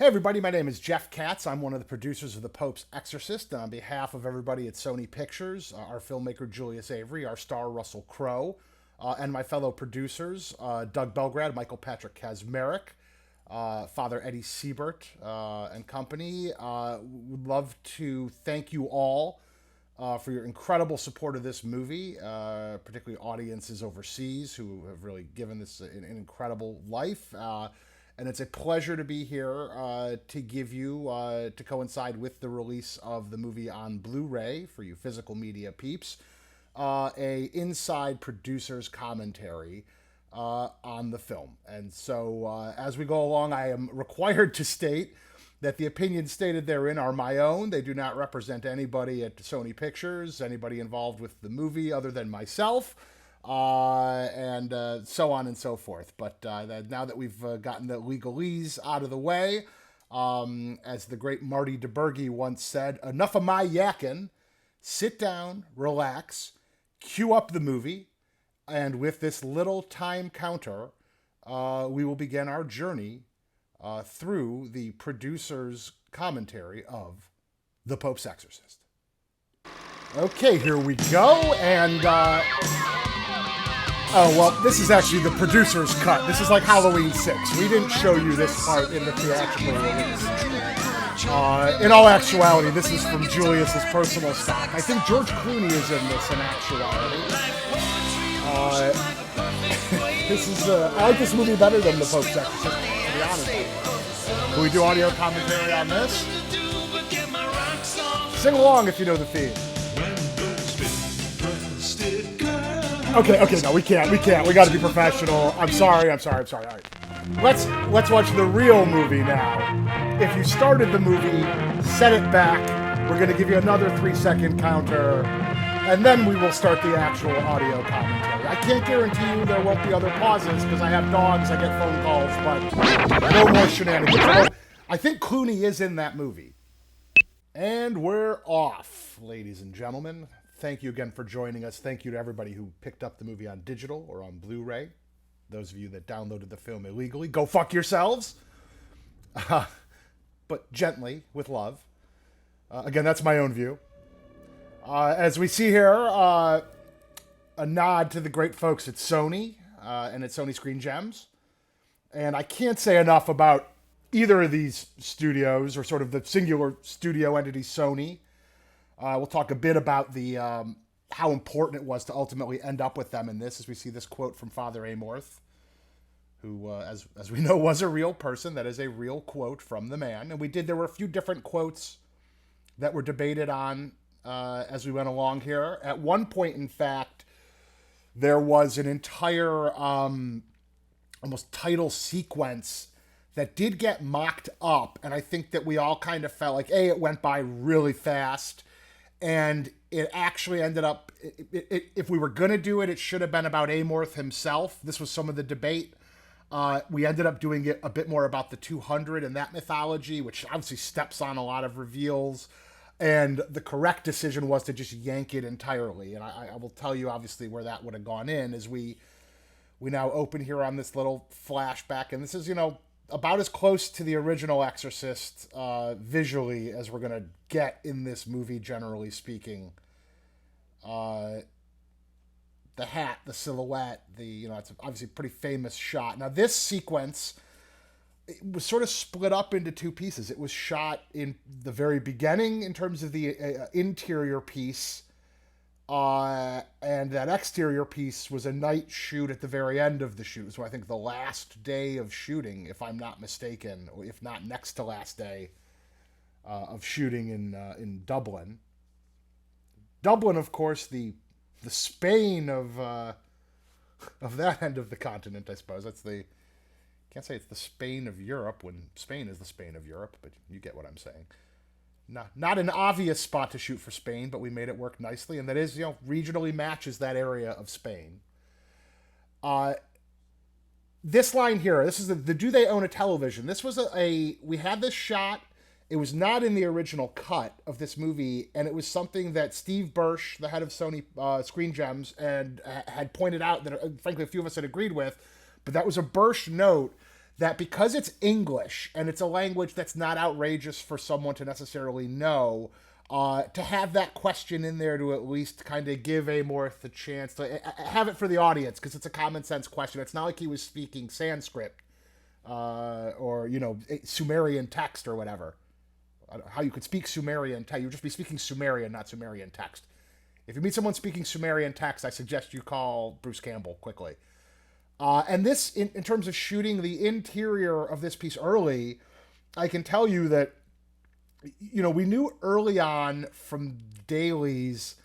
Hey everybody, my name is Jeff Katz. I'm one of the producers of The Pope's Exorcist. And on behalf of everybody at Sony Pictures, our filmmaker Julius Avery, our star Russell Crowe, and my fellow producers, Doug Belgrad, Michael Patrick Kazmarek, Father Eddie Siebert, and company, would love to thank you all for your incredible support of this movie, particularly audiences overseas who have really given this an incredible life. And it's a pleasure to be here to give you, to coincide with the release of the movie on Blu-ray for you physical media peeps, a inside producer's commentary on the film. And so as we go along, I am required to state that the opinions stated therein are my own. They do not represent anybody at Sony Pictures, anybody involved with the movie other than myself. And so on and so forth. But now that we've gotten the legalese out of the way, as the great Marty DeBurgi once said, enough of my yakking, sit down, relax, cue up the movie, and with this little time counter, we will begin our journey through the producer's commentary of The Pope's Exorcist. Okay, here we go, and oh, well, this is actually the producer's cut. This is like Halloween 6. We didn't show you this part in the theatrical release. In all actuality, this is from Julius's personal stock. I think George Clooney is in this in actuality. This is, I like this movie better than The Pope's Exorcist, to be honest with you. Can we do audio commentary on this? Sing along if you know the theme. Okay, no, we can't. We gotta be professional. I'm sorry. All right. Let's watch the real movie now. If you started the movie, set it back. We're gonna give you another 3-second counter, and then we will start the actual audio commentary. I can't guarantee you there won't be other pauses, because I have dogs, I get phone calls, but no more shenanigans. Although, I think Clooney is in that movie. And we're off, ladies and gentlemen. Thank you again for joining us. Thank you to everybody who picked up the movie on digital or on Blu-ray. Those of you that downloaded the film illegally, go fuck yourselves. But gently, with love. Again, that's my own view. As we see here, a nod to the great folks at Sony and at Sony Screen Gems. And I can't say enough about either of these studios, or sort of the singular studio entity Sony. We'll talk a bit about the how important it was to ultimately end up with them in this, as we see this quote from Father Amorth, who, as we know, was a real person. That is a real quote from the man. And there were a few different quotes that were debated on as we went along here. At one point, in fact, there was an entire almost title sequence that did get mocked up. And I think that we all kind of felt like, it went by really fast. And it actually ended up, if we were going to do it, it should have been about Amorth himself. This was some of the debate. We ended up doing it a bit more about the 200 and that mythology, which obviously steps on a lot of reveals. And the correct decision was to just yank it entirely. And I will tell you, obviously, where that would have gone in as we now open here on this little flashback. And this is, about as close to the original Exorcist visually as we're going to get in this movie, generally speaking. The hat, the silhouette, it's obviously a pretty famous shot. Now, this sequence, it was sort of split up into two pieces. It was shot in the very beginning in terms of the interior piece, and that exterior piece was a night shoot at the very end of the shoot. So I think the last day of shooting, if I'm not mistaken, or if not next to last day of shooting in Dublin. Dublin, of course, the Spain of that end of the continent, I suppose. Can't say it's the Spain of Europe when Spain is the Spain of Europe, but you get what I'm saying. Not an obvious spot to shoot for Spain, but we made it work nicely, and that is, regionally matches that area of Spain. This line here, this is the do they own a television? This was we had this shot. It was not in the original cut of this movie, and it was something that Steve Bursch, the head of Sony Screen Gems, and had pointed out that, frankly, a few of us had agreed with, but that was a Bursch note that because it's English and it's a language that's not outrageous for someone to necessarily know, to have that question in there to at least kind of give Amorth a chance to have it for the audience, because it's a common sense question. It's not like he was speaking Sanskrit or, Sumerian text or whatever. How you could speak Sumerian text. You would just be speaking Sumerian, not Sumerian text. If you meet someone speaking Sumerian text, I suggest you call Bruce Campbell quickly. And this, in terms of shooting the interior of this piece early, I can tell you that, we knew early on from dailies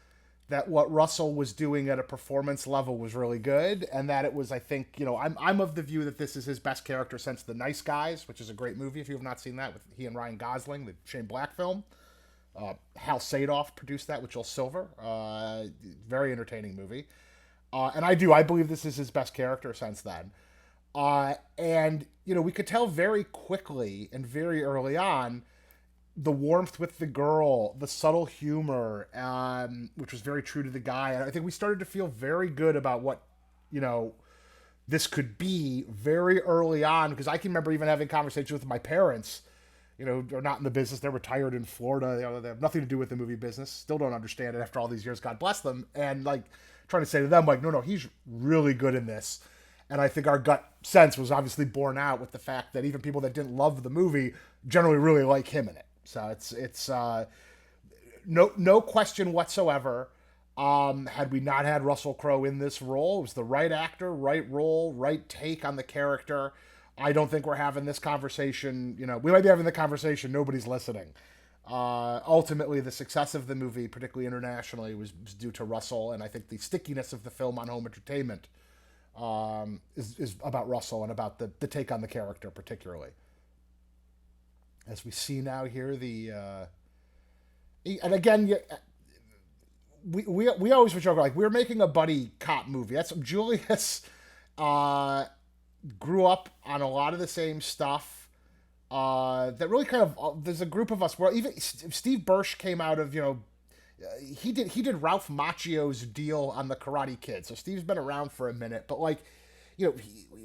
that what Russell was doing at a performance level was really good, and that it was, I think, I'm of the view that this is his best character since The Nice Guys, which is a great movie if you have not seen that, with he and Ryan Gosling, the Shane Black film. Hal Sadoff produced that with Joel Silver. Very entertaining movie. And I believe this is his best character since then. And, we could tell very quickly and very early on the warmth with the girl, the subtle humor, which was very true to the guy. And I think we started to feel very good about what, this could be very early on, because I can remember even having conversations with my parents, they're not in the business. They're retired in Florida. They have nothing to do with the movie business. Still don't understand it after all these years. God bless them. And trying to say to them, no, he's really good in this. And I think our gut sense was obviously borne out with the fact that even people that didn't love the movie generally really like him in it. So it's no question whatsoever. Had we not had Russell Crowe in this role, it was the right actor, right role, right take on the character. I don't think we're having this conversation. We might be having the conversation. Nobody's listening. Ultimately, the success of the movie, particularly internationally, was due to Russell, and I think the stickiness of the film on home entertainment is about Russell and about the take on the character, particularly. As we see now here, and again, we always would joke, we're making a buddy cop movie. That's Julius grew up on a lot of the same stuff. That really kind of, there's a group of us where even Steve Bursch came out of, he did Ralph Macchio's deal on the Karate Kid. So Steve's been around for a minute, but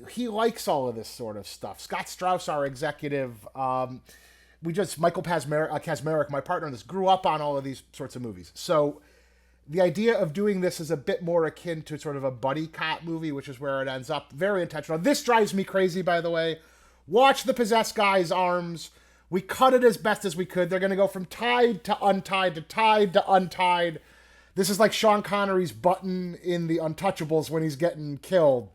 he likes all of this sort of stuff. Scott Strauss, our executive, Michael Kazmarek, my partner in this, grew up on all of these sorts of movies. So the idea of doing this is a bit more akin to sort of a buddy cop movie, which is where it ends up. Very intentional. This drives me crazy, by the way. Watch the possessed guy's arms. We cut it as best as we could. They're going to go from tied to untied to tied to untied. This is like Sean Connery's button in The Untouchables when he's getting killed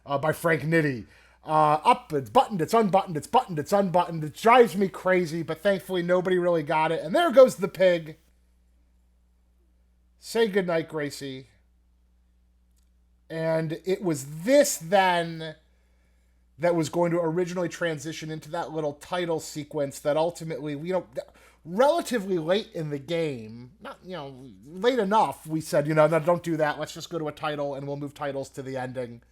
by Frank Nitti. Up, it's buttoned, it's unbuttoned, it's buttoned, it's unbuttoned. It drives me crazy, but thankfully nobody really got it. And there goes the pig. Say goodnight, Gracie. And it was this then that was going to originally transition into that little title sequence that ultimately, relatively late in the game, not, late enough, we said, no, don't do that. Let's just go to a title and we'll move titles to the ending.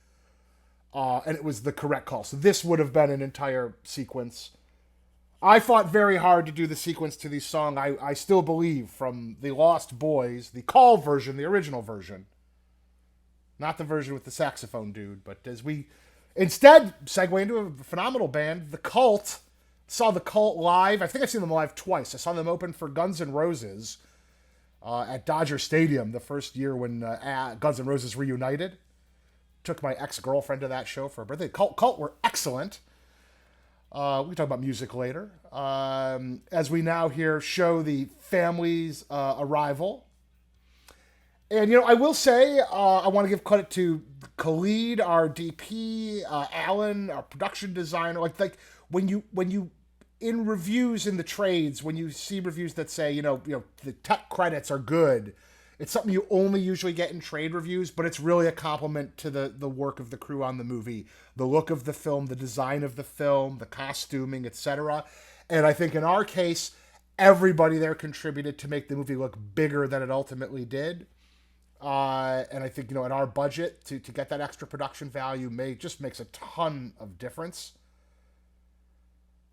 And it was the correct call. So this would have been an entire sequence. I fought very hard to do the sequence to the song. I still believe from the Lost Boys, the Call version, the original version. Not the version with the saxophone dude, but as we instead segue into a phenomenal band, The Cult. Saw The Cult live. I think I've seen them live twice. I saw them open for Guns N' Roses at Dodger Stadium the first year when Guns N' Roses reunited. Took my ex-girlfriend to that show for her birthday. Cult were excellent. We can talk about music later. As we now here show the family's arrival. And, I will say, I want to give credit to Khalid, our DP, Alan, our production designer. Like when you in reviews in the trades, when you see reviews that say, the tech credits are good, it's something you only usually get in trade reviews, but it's really a compliment to the work of the crew on the movie, the look of the film, the design of the film, the costuming, etc. And I think in our case, everybody there contributed to make the movie look bigger than it ultimately did. And I think, in our budget, to get that extra production value makes a ton of difference.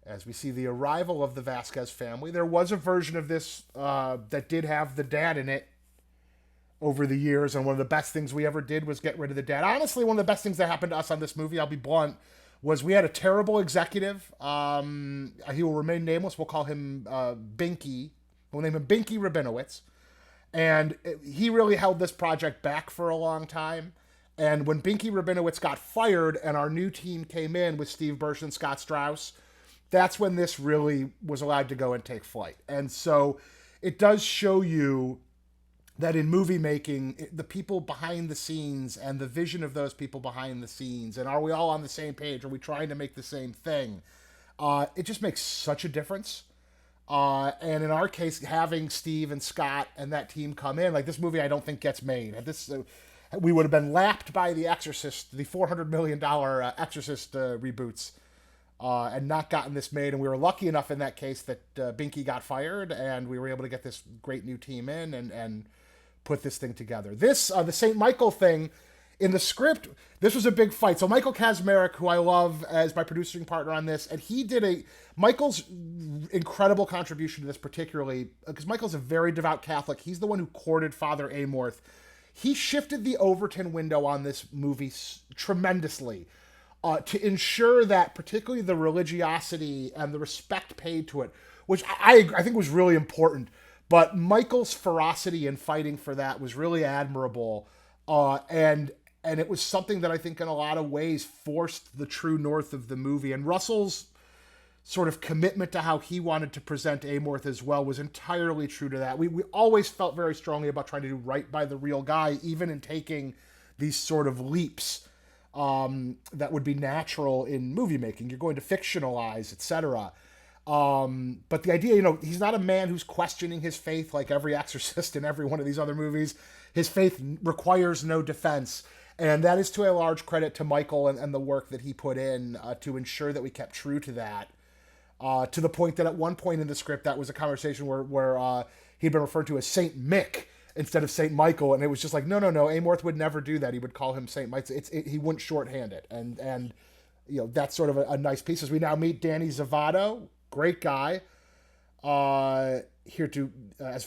As we see the arrival of the Vasquez family, there was a version of this that did have the dad in it over the years, and one of the best things we ever did was get rid of the dad. Honestly, one of the best things that happened to us on this movie, I'll be blunt, was we had a terrible executive. He will remain nameless. We'll call him Binky. We'll name him Binky Rabinowitz. And he really held this project back for a long time. And when Binky Rabinowitz got fired and our new team came in with Steve Burch and Scott Strauss, that's when this really was allowed to go and take flight. And so it does show you that in movie making, the people behind the scenes and the vision of those people behind the scenes, and are we all on the same page? Are we trying to make the same thing? It just makes such a difference. And in our case, having Steve and Scott and that team come in, like this movie, I don't think gets made. We would have been lapped by The Exorcist, the $400 million Exorcist reboots, and not gotten this made. And we were lucky enough in that case that Binky got fired, and we were able to get this great new team in and put this thing together. This, the St. Michael thing, in the script, this was a big fight. So Michael Kazmarek, who I love as my producing partner on this, and he did Michael's incredible contribution to this particularly, because Michael's a very devout Catholic. He's the one who courted Father Amorth. He shifted the Overton window on this movie tremendously to ensure that particularly the religiosity and the respect paid to it, which I think was really important. But Michael's ferocity in fighting for that was really admirable. And it was something that I think in a lot of ways forced the true north of the movie. And Russell's sort of commitment to how he wanted to present Amorth as well was entirely true to that. We always felt very strongly about trying to do right by the real guy, even in taking these sort of leaps that would be natural in movie making. You're going to fictionalize, etc. But the idea, he's not a man who's questioning his faith like every exorcist in every one of these other movies. His faith requires no defense. And that is to a large credit to Michael and the work that he put in to ensure that we kept true to that. To the point that at one point in the script, that was a conversation where he'd been referred to as Saint Mick instead of Saint Michael. And it was just like, no, Amorth would never do that. He would call him Saint Michael. He wouldn't shorthand it. And that's sort of a nice piece. As we now meet Danny Zavato, great guy, here to as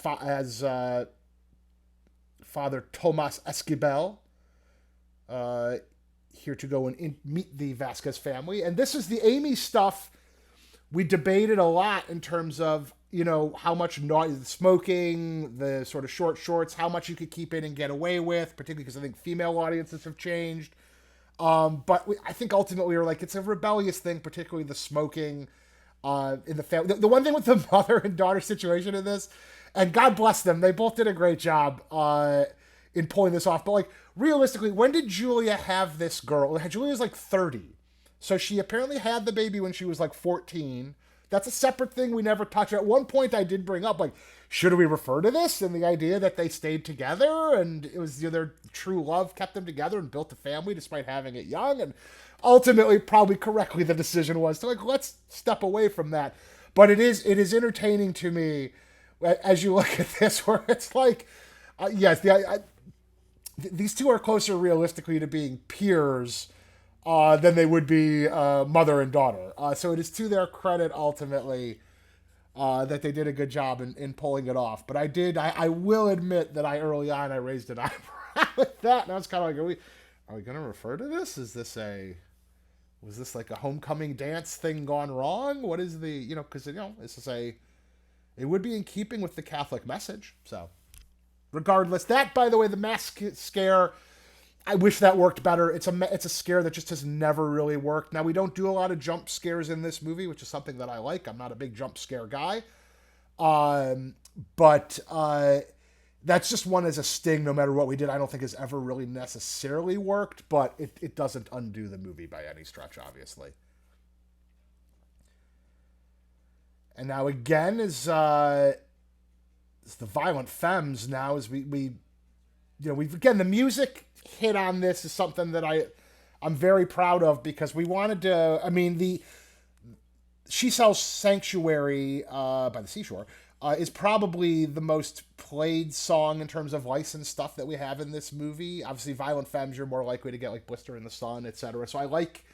Father Tomas Esquivel, here to go and meet the Vasquez family. And this is the Amy stuff we debated a lot in terms of, how much smoking, the sort of short shorts, how much you could keep in and get away with, particularly because I think female audiences have changed. But I think ultimately we were like, it's a rebellious thing, particularly the smoking in the family. The one thing with the mother and daughter situation in this, and God bless them, they both did a great job in pulling this off. But like realistically, when did Julia have this girl? Julia's like 30. So she apparently had the baby when she was like 14. That's a separate thing we never touched. At one point I did bring up, like, should we refer to this? And the idea that they stayed together and it was their true love kept them together and built a family despite having it young. And ultimately, probably correctly, the decision was to let's step away from that. But it is entertaining to me as you look at this, where it's like, yes, these two are closer realistically to being peers than they would be mother and daughter. So it is to their credit ultimately that they did a good job in pulling it off. But I will admit that early on I raised an eyebrow with that, and I was kind of like, are we going to refer to this? Was this like a homecoming dance thing gone wrong? What is because it would be in keeping with the Catholic message. So regardless, that, by the way, the mask scare, I wish that worked better. It's a scare that just has never really worked. Now, we don't do a lot of jump scares in this movie, which is something that I like. I'm not a big jump scare guy. But that's just one as a sting, no matter what we did, I don't think has ever really necessarily worked, but it doesn't undo the movie by any stretch, obviously. And now again is the Violent Femmes now, as we've again, the music hit on this is something that I'm very proud of, because we wanted to, She Sells Sanctuary by the Seashore is probably the most played song in terms of licensed stuff that we have in this movie. Obviously, Violent Femmes, you're more likely to get like Blister in the Sun, etc. So I like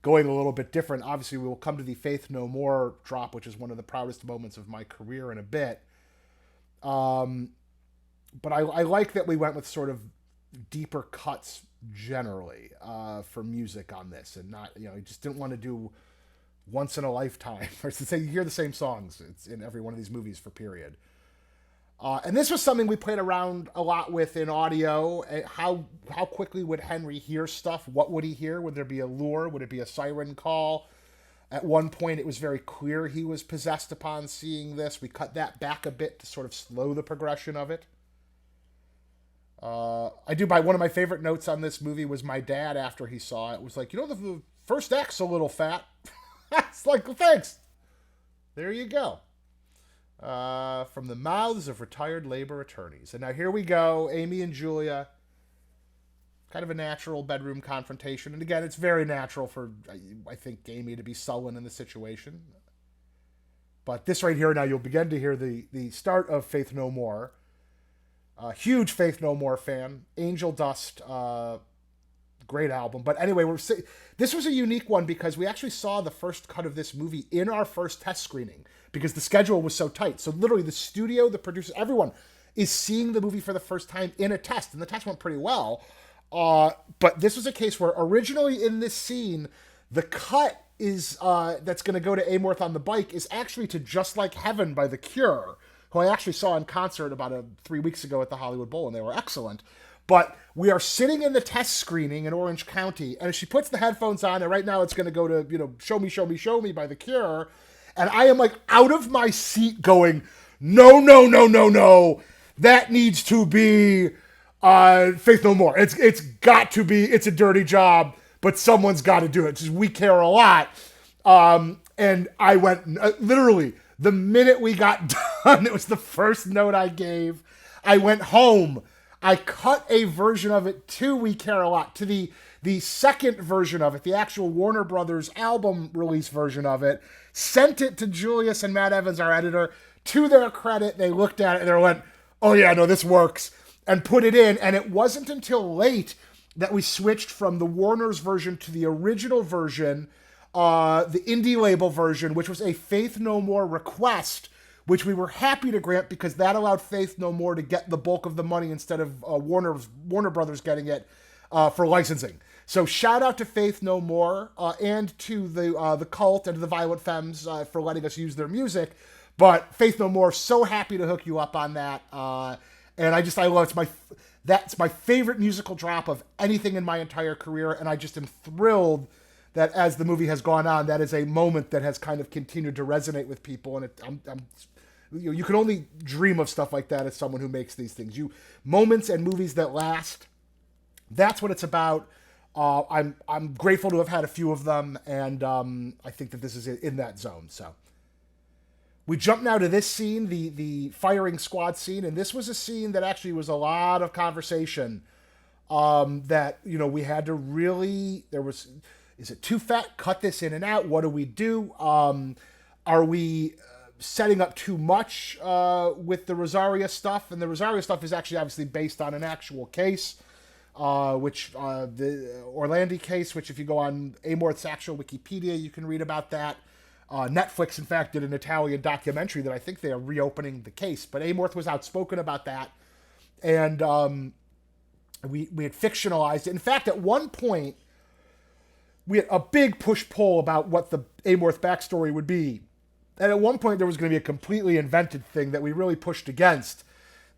going a little bit different. Obviously, we will come to the Faith No More drop, which is one of the proudest moments of my career in a bit. But I like that we went with sort of deeper cuts generally for music on this, and not, he just didn't want to do once in a lifetime, or to say you hear the same songs it's in every one of these movies for period. And this was something we played around a lot with in audio. How quickly would Henry hear stuff? What would he hear? Would there be a lure? Would it be a siren call? At one point, it was very clear he was possessed upon seeing this. We cut that back a bit to sort of slow the progression of it. One of my favorite notes on this movie was my dad, after he saw it, was like, the first act's a little fat. It's like, well, thanks. There you go. From the mouths of retired labor attorneys. And now here we go, Amy and Julia. Kind of a natural bedroom confrontation. And again, it's very natural for, I think, Amy to be sullen in the situation. But this right here, now you'll begin to hear the start of Faith No More. Huge Faith No More fan. Angel Dust, great album. But anyway, this was a unique one because we actually saw the first cut of this movie in our first test screening because the schedule was so tight. So literally the studio, the producers, everyone is seeing the movie for the first time in a test. And the test went pretty well. But this was a case where originally in this scene, the cut is that's going to go to Amorth on the bike is actually to Just Like Heaven by The Cure, who I actually saw in concert about 3 weeks ago at the Hollywood Bowl, and they were excellent. But we are sitting in the test screening in Orange County, and she puts the headphones on, and right now it's going to go to, Show Me, Show Me, Show Me by The Cure. And I am like out of my seat going, no, no, no, no, no. That needs to be Faith No More. It's got to be, it's a dirty job, but someone's got to do it. Just, we care a lot. And I went, literally, the minute we got done, it was the first note I gave. I went home. I cut a version of it to We Care a Lot, to the second version of it, the actual Warner Brothers album release version of it, sent it to Julius and Matt Evans, our editor. To their credit, they looked at it and they went, oh yeah, no, this works, and put it in. And it wasn't until late that we switched from the Warner's version to the original version, the indie label version, which was a Faith No More request, which we were happy to grant because that allowed Faith No More to get the bulk of the money instead of Warner Brothers getting it for licensing. So shout out to Faith No More and to the Cult and to the Violent Femmes for letting us use their music. But Faith No More, so happy to hook you up on that. And I love that's my favorite musical drop of anything in my entire career, and I just am thrilled that as the movie has gone on, that is a moment that has kind of continued to resonate with people, and you can only dream of stuff like that as someone who makes these things. Moments and movies that last. That's what it's about. I'm grateful to have had a few of them, and I think that this is in that zone. So we jump now to this scene, the firing squad scene, and this was a scene that actually was a lot of conversation. That we had to really is it too fat? Cut this in and out. What do we do? Are we setting up too much with the Rosaria stuff? And the Rosaria stuff is actually obviously based on an actual case, which the Orlandi case, which if you go on Amorth's actual Wikipedia, you can read about that. Netflix, in fact, did an Italian documentary that I think they are reopening the case. But Amorth was outspoken about that. And we had fictionalized it. In fact, at one point, we had a big push-pull about what the Amorth backstory would be. And at one point, there was going to be a completely invented thing that we really pushed against.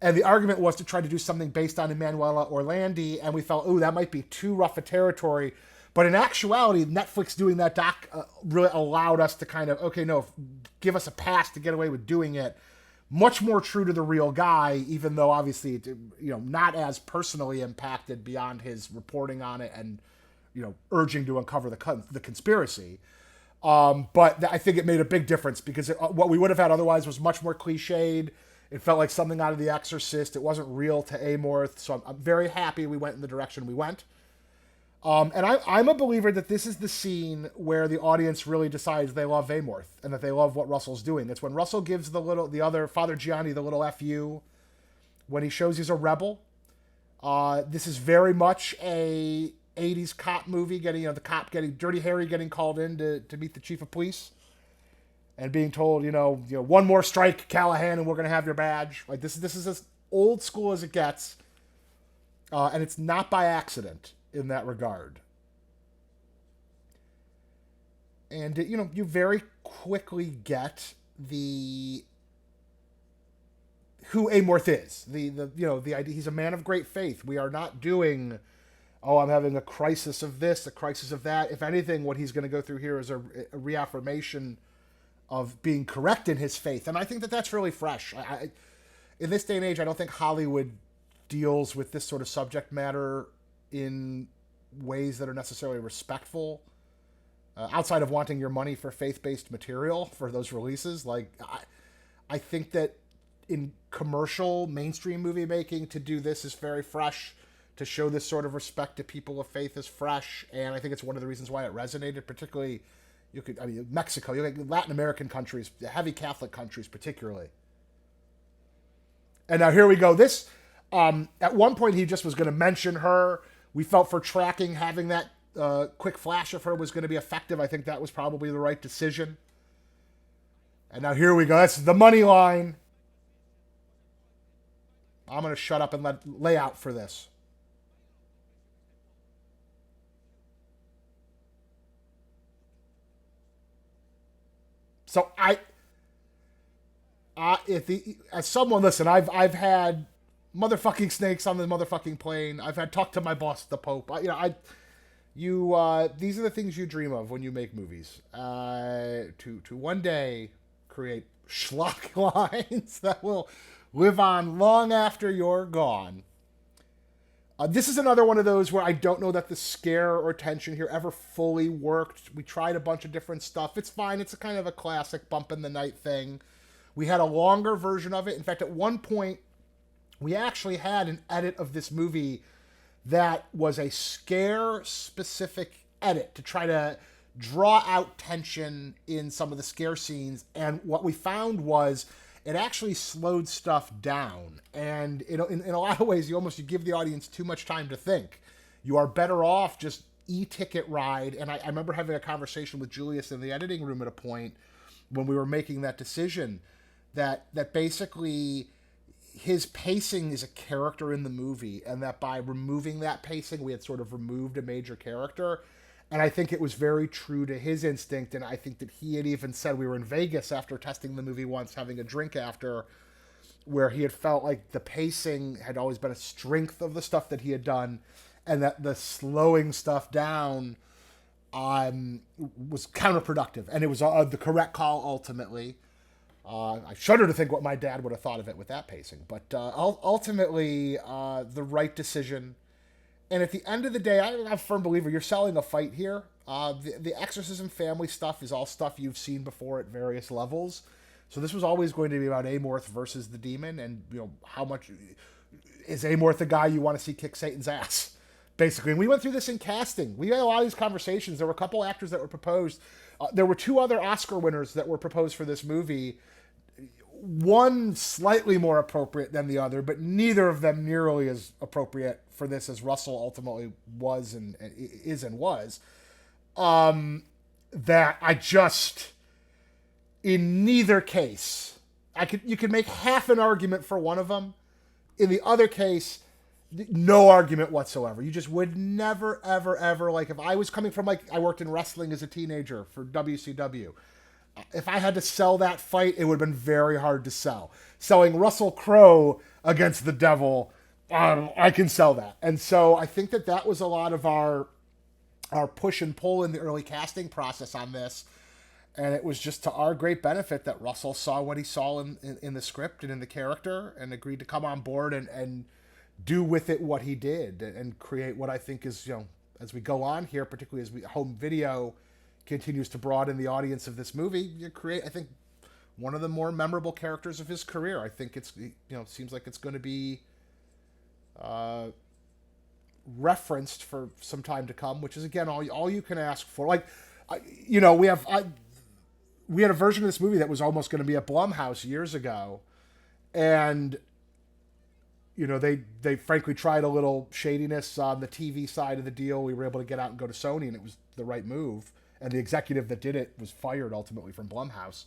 And the argument was to try to do something based on Emanuela Orlandi. And we felt, that might be too rough a territory. But in actuality, Netflix doing that doc really allowed us to kind of, give us a pass to get away with doing it. Much more true to the real guy, even though obviously, not as personally impacted beyond his reporting on it and, urging to uncover the conspiracy. But I think it made a big difference because what we would have had otherwise was much more cliched. It felt like something out of The Exorcist. It wasn't real to Amorth. So I'm very happy we went in the direction we went. And I'm a believer that this is the scene where the audience really decides they love Amorth and that they love what Russell's doing. It's when Russell gives the other Father Gianni the little FU, when he shows he's a rebel. This is very much a 80s cop movie, Dirty Harry getting called in to meet the chief of police and being told, one more strike, Callahan, and we're going to have your badge. Like this is as old school as it gets. And it's not by accident. in that regard. And you very quickly get the who Amorth is. The idea he's a man of great faith. We are not doing, oh, I'm having a crisis of this, a crisis of that. If anything, what he's going to go through here is a reaffirmation of being correct in his faith. And I think that that's really fresh. In this day and age, I don't think Hollywood deals with this sort of subject matter in ways that are necessarily respectful. Outside of wanting your money for faith-based material for those releases, I think that in commercial mainstream movie making, to do this is very fresh. To show this sort of respect to people of faith is fresh, and I think it's one of the reasons why it resonated. Particularly, Mexico, Latin American countries, heavy Catholic countries, particularly. And now here we go. This, at one point, he just was going to mention her. We felt for tracking, having that quick flash of her was going to be effective. I think that was probably the right decision. And now here we go. That's the money line. I'm going to shut up and lay out for this. So as someone, listen, I've had motherfucking snakes on the motherfucking plane. I've had talked to my boss, the Pope. These are the things you dream of when you make movies. To one day create schlock lines that will live on long after you're gone. This is another one of those where I don't know that the scare or tension here ever fully worked. We tried a bunch of different stuff. It's fine. It's a kind of a classic bump in the night thing. We had a longer version of it. In fact, at one point, we actually had an edit of this movie that was a scare-specific edit to try to draw out tension in some of the scare scenes. And what we found was it actually slowed stuff down. And in a lot of ways, you give the audience too much time to think. You are better off just e-ticket ride. And I remember having a conversation with Julius in the editing room at a point when we were making that decision that basically his pacing is a character in the movie, and that by removing that pacing, we had sort of removed a major character. And I think it was very true to his instinct, and I think that he had even said, we were in Vegas after testing the movie once, having a drink after, where he had felt like the pacing had always been a strength of the stuff that he had done, and that the slowing stuff down was counterproductive. And it was the correct call ultimately. I shudder to think what my dad would have thought of it with that pacing. But ultimately, the right decision. And at the end of the day, I'm a firm believer you're selling a fight here. The exorcism family stuff is all stuff you've seen before at various levels. So this was always going to be about Amorth versus the demon, and how much is Amorth the guy you want to see kick Satan's ass, basically. And we went through this in casting. We had a lot of these conversations. There were a couple actors that were proposed. There were two other Oscar winners that were proposed for this movie. One slightly more appropriate than the other, but neither of them nearly as appropriate for this as Russell ultimately was and was. That I just, in neither case, you could make half an argument for one of them. In the other case, no argument whatsoever. You just would never, ever, ever, if I was coming from, I worked in wrestling as a teenager for WCW. If I had to sell that fight, it would have been very hard to sell. Selling Russell Crowe against the devil, I can sell that. And so I think that was a lot of our push and pull in the early casting process on this. And it was just to our great benefit that Russell saw what he saw in the script and in the character, and agreed to come on board and do with it what he did, and create what I think is, as we go on here, particularly as home video continues to broaden the audience of this movie, you create, I think, one of the more memorable characters of his career. I think it's, seems like it's going to be referenced for some time to come, which is, again, all you can ask for. We had a version of this movie that was almost going to be at Blumhouse years ago, and they frankly tried a little shadiness on the TV side of the deal. We were able to get out and go to Sony, and it was the right move. And the executive that did it was fired ultimately from Blumhouse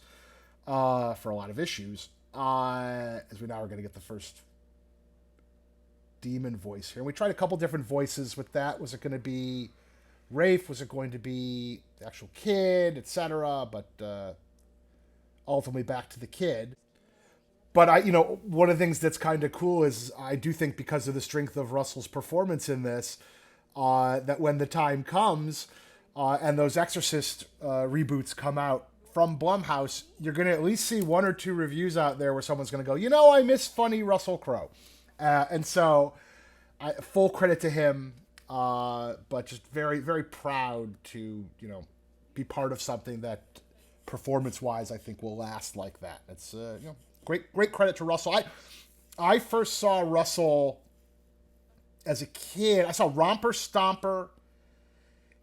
for a lot of issues. As we now are going to get the first demon voice here. And we tried a couple different voices with that. Was it going to be Rafe? Was it going to be the actual kid, etc.? But ultimately back to the kid. But one of the things that's kind of cool is I do think because of the strength of Russell's performance in this, that when the time comes and those Exorcist reboots come out from Blumhouse, you're going to at least see one or two reviews out there where someone's going to go, I miss funny Russell Crowe. And so full credit to him, but just very, very proud to, be part of something that performance-wise I think will last like that. It's, great credit to Russell. I first saw Russell as a kid. I saw Romper Stomper.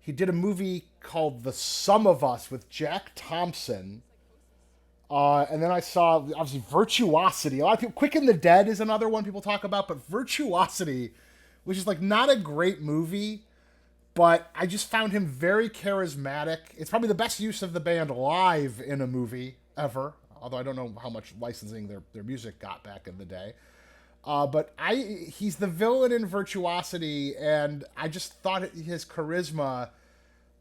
He did a movie called The Sum of Us with Jack Thompson. And then I saw, obviously, Virtuosity. A lot of people, Quick and the Dead is another one people talk about, but Virtuosity, which is like not a great movie, but I just found him very charismatic. It's probably the best use of the band live in a movie ever, although I don't know how much licensing their music got back in the day. But he's the villain in Virtuosity, and I just thought his charisma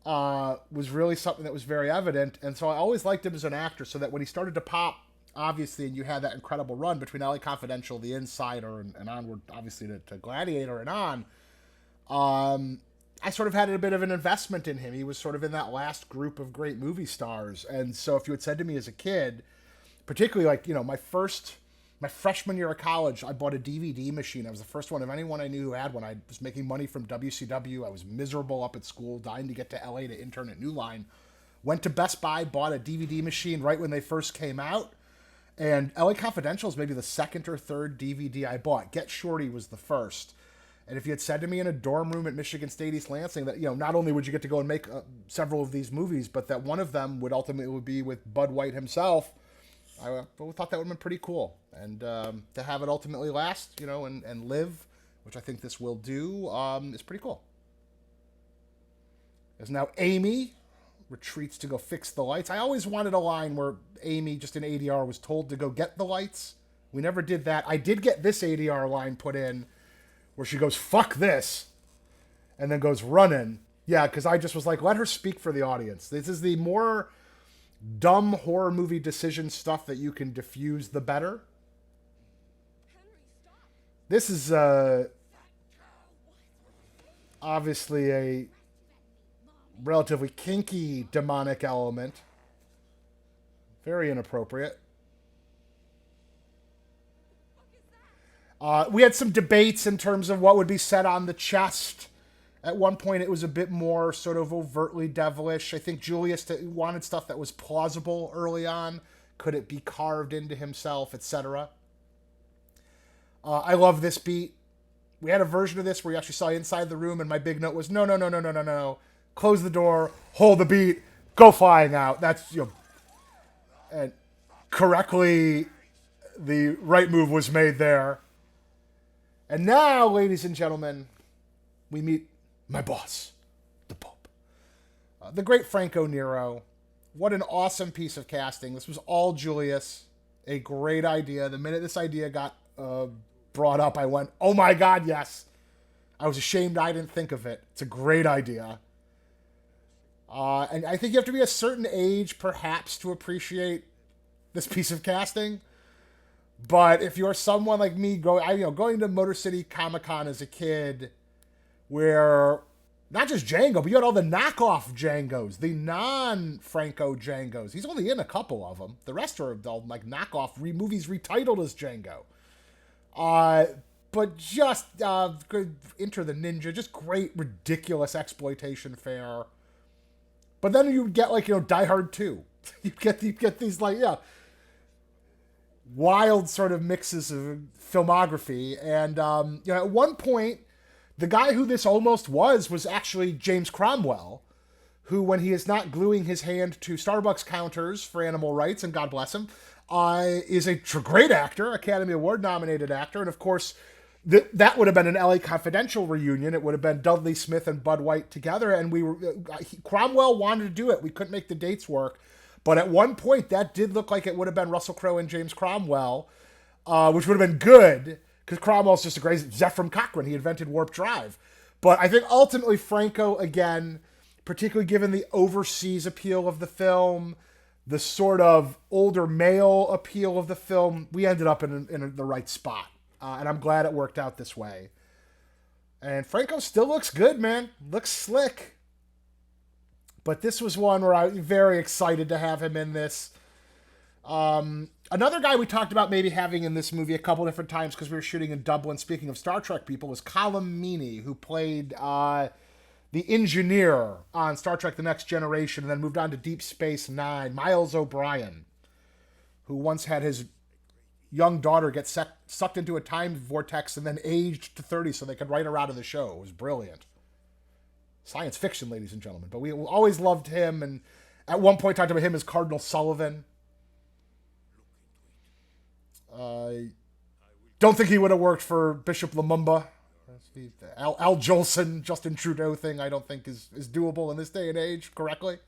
was really something that was very evident. And so I always liked him as an actor, so that when he started to pop, obviously, and you had that incredible run between LA Confidential, The Insider, and onward, obviously, to Gladiator and on, I sort of had a bit of an investment in him. He was sort of in that last group of great movie stars. And so if you had said to me as a kid, particularly like, my freshman year of college, I bought a DVD machine. I was the first one of anyone I knew who had one. I was making money from WCW. I was miserable up at school, dying to get to LA to intern at New Line. Went to Best Buy, bought a DVD machine right when they first came out. And LA Confidential is maybe the second or third DVD I bought. Get Shorty was the first. And if you had said to me in a dorm room at Michigan State East Lansing that, not only would you get to go and make several of these movies, but that one of them would ultimately be with Bud White himself, I thought that would have been pretty cool. And to have it ultimately last, and live, which I think this will do, is pretty cool. There's now Amy retreats to go fix the lights. I always wanted a line where Amy, just in ADR, was told to go get the lights. We never did that. I did get this ADR line put in where she goes, "Fuck this," and then goes running. Yeah, because I just was like, let her speak for the audience. This is the more dumb horror movie decision stuff that you can diffuse, the better. This is obviously a relatively kinky demonic element. Very inappropriate. We had some debates in terms of what would be said on the chest. At one point, it was a bit more sort of overtly devilish. I think Julius wanted stuff that was plausible early on. Could it be carved into himself, etc.? I love this beat. We had a version of this where you actually saw inside the room, and my big note was, no. Close the door, hold the beat, go flying out. That's, and correctly, the right move was made there. And now, ladies and gentlemen, we meet my boss, the Pope. The great Franco Nero. What an awesome piece of casting. This was all Julius. A great idea. The minute this idea got brought up, I went, oh my God, yes. I was ashamed I didn't think of it. It's a great idea. And I think you have to be a certain age, perhaps, to appreciate this piece of casting. But if you're someone like me, going to Motor City Comic Con as a kid, where not just Django, but you had all the knockoff Djangos, the non-Franco Djangos. He's only in a couple of them. The rest are all like knockoff movies retitled as Django. But just Enter the Ninja, just great, ridiculous exploitation fare. But then you get Die Hard 2. You get these wild sort of mixes of filmography. And at one point, the guy who this almost was actually James Cromwell, who, when he is not gluing his hand to Starbucks counters for animal rights, and God bless him, is a great actor, Academy Award nominated actor. And of course, that would have been an LA Confidential reunion. It would have been Dudley Smith and Bud White together. And Cromwell wanted to do it. We couldn't make the dates work. But at one point, that did look like it would have been Russell Crowe and James Cromwell, which would have been good, because Cromwell's just a great Zephram Cochrane. He invented warp drive. But I think ultimately Franco, again, particularly given the overseas appeal of the film, the sort of older male appeal of the film, we ended up in the right spot. And I'm glad it worked out this way. And Franco still looks good, man. Looks slick. But this was one where I was very excited to have him in this. Another guy we talked about maybe having in this movie a couple different times because we were shooting in Dublin, speaking of Star Trek people, was Colm Meaney, who played the engineer on Star Trek The Next Generation and then moved on to Deep Space Nine. Miles O'Brien, who once had his young daughter get sucked into a time vortex and then aged to 30 so they could write her out of the show. It was brilliant. Science fiction, ladies and gentlemen. But we always loved him, and at one point talked about him as Cardinal Sullivan. Don't think he would have worked for Bishop Lumumba. The Al Jolson, Justin Trudeau thing I don't think is doable in this day and age correctly.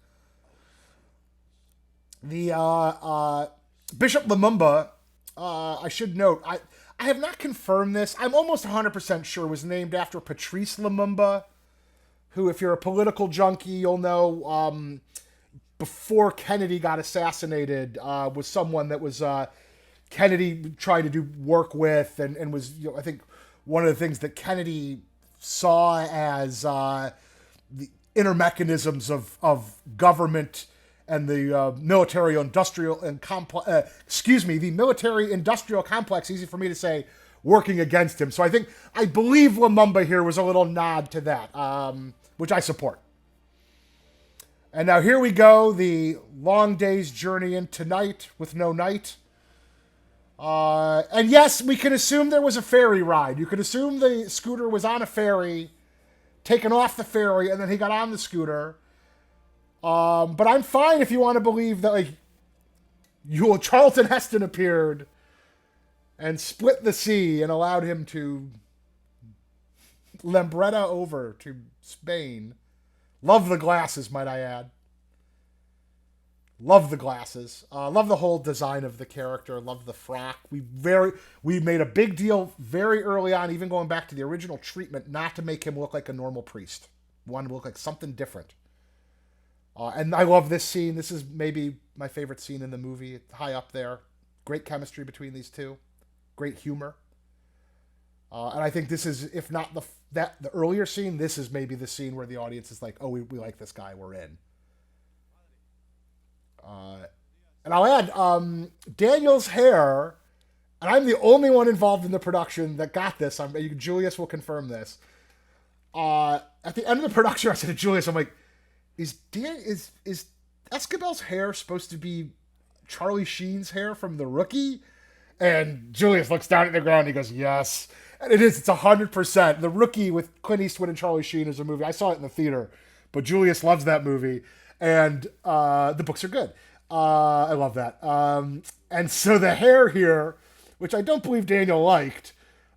The Bishop Lumumba, I should note, I have not confirmed this. I'm almost 100% sure was named after Patrice Lumumba, who, if you're a political junkie, you'll know before Kennedy got assassinated, was someone that was Kennedy tried to do work with and was, I think, one of the things that Kennedy saw as the inner mechanisms of government and the military-industrial and the military-industrial complex, easy for me to say, working against him. So I believe Lumumba here was a little nod to that, which I support. And now here we go, the long day's journey into night with no night. And yes, we can assume there was a ferry ride. You could assume the scooter was on a ferry, taken off the ferry, and then he got on the scooter. But I'm fine if you want to believe that, Charlton Heston appeared and split the sea and allowed him to Lambretta over to Spain. Love the glasses, might I add. Love the glasses. Love the whole design of the character. Love the frock. We made a big deal very early on, even going back to the original treatment, not to make him look like a normal priest. We wanted to look like something different. And I love this scene. This is maybe my favorite scene in the movie. It's high up there. Great chemistry between these two. Great humor. And I think this is, if not the earlier scene, this is maybe the scene where the audience is like, oh, we like this guy, we're in. And I'll add, Daniel's hair, and I'm the only one involved in the production that got this. Julius will confirm this. At the end of the production, I said to Julius, I'm like, is Escobel's hair supposed to be Charlie Sheen's hair from The Rookie? And Julius looks down at the ground and he goes, yes. And it is. It's 100%. The Rookie with Clint Eastwood and Charlie Sheen is a movie. I saw it in the theater, but Julius loves that movie. And the books are good. I love that. And so the hair here, which I don't believe Daniel liked,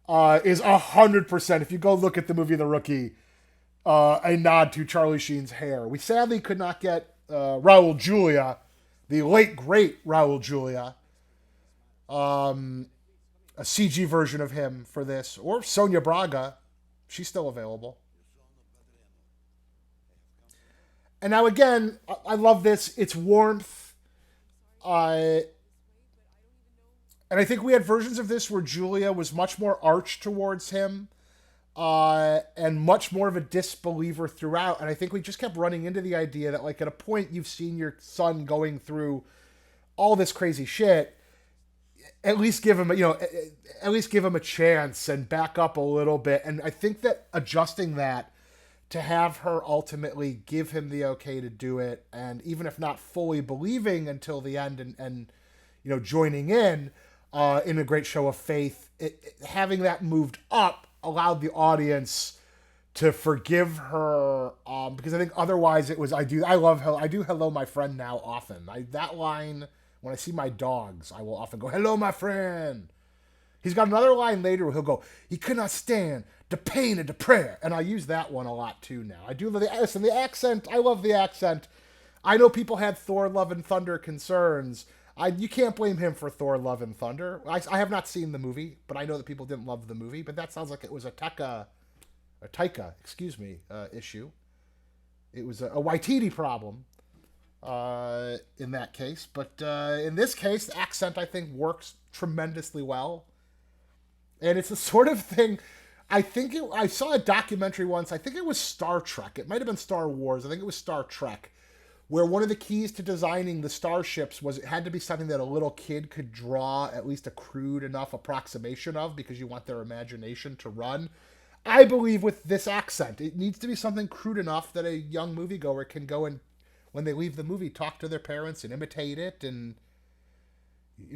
is 100%. If you go look at the movie The Rookie, a nod to Charlie Sheen's hair. We sadly could not get Raul Julia, the late, great Raul Julia, a CG version of him for this, or Sonia Braga. She's still available. And now again, I love this. It's warmth. And I think we had versions of this where Julia was much more arched towards him, and much more of a disbeliever throughout. And I think we just kept running into the idea that, at a point you've seen your son going through all this crazy shit, at least give him, at least give him a chance and back up a little bit. And I think that adjusting that to have her ultimately give him the okay to do it, and even if not fully believing until the end and joining in a great show of faith, having that moved up allowed the audience to forgive her, because I think otherwise it was, I do hello my friend now often. That line, when I see my dogs, I will often go, hello my friend. He's got another line later where he'll go, he could not stand the pain and the prayer. And I use that one a lot too now. I do love the accent. I love the accent. I know people had Thor Love and Thunder concerns. You can't blame him for Thor: Love and Thunder. I have not seen the movie, but I know that people didn't love the movie. But that sounds like it was a Taika, issue. It was a Waititi problem in that case. But in this case, the accent, I think, works tremendously well. And it's the sort of thing, I saw a documentary once, I think it was Star Trek. It might have been Star Wars. I think it was Star Trek, where one of the keys to designing the starships was it had to be something that a little kid could draw at least a crude enough approximation of, because you want their imagination to run. I believe with this accent, it needs to be something crude enough that a young moviegoer can go and, when they leave the movie, talk to their parents and imitate it. And,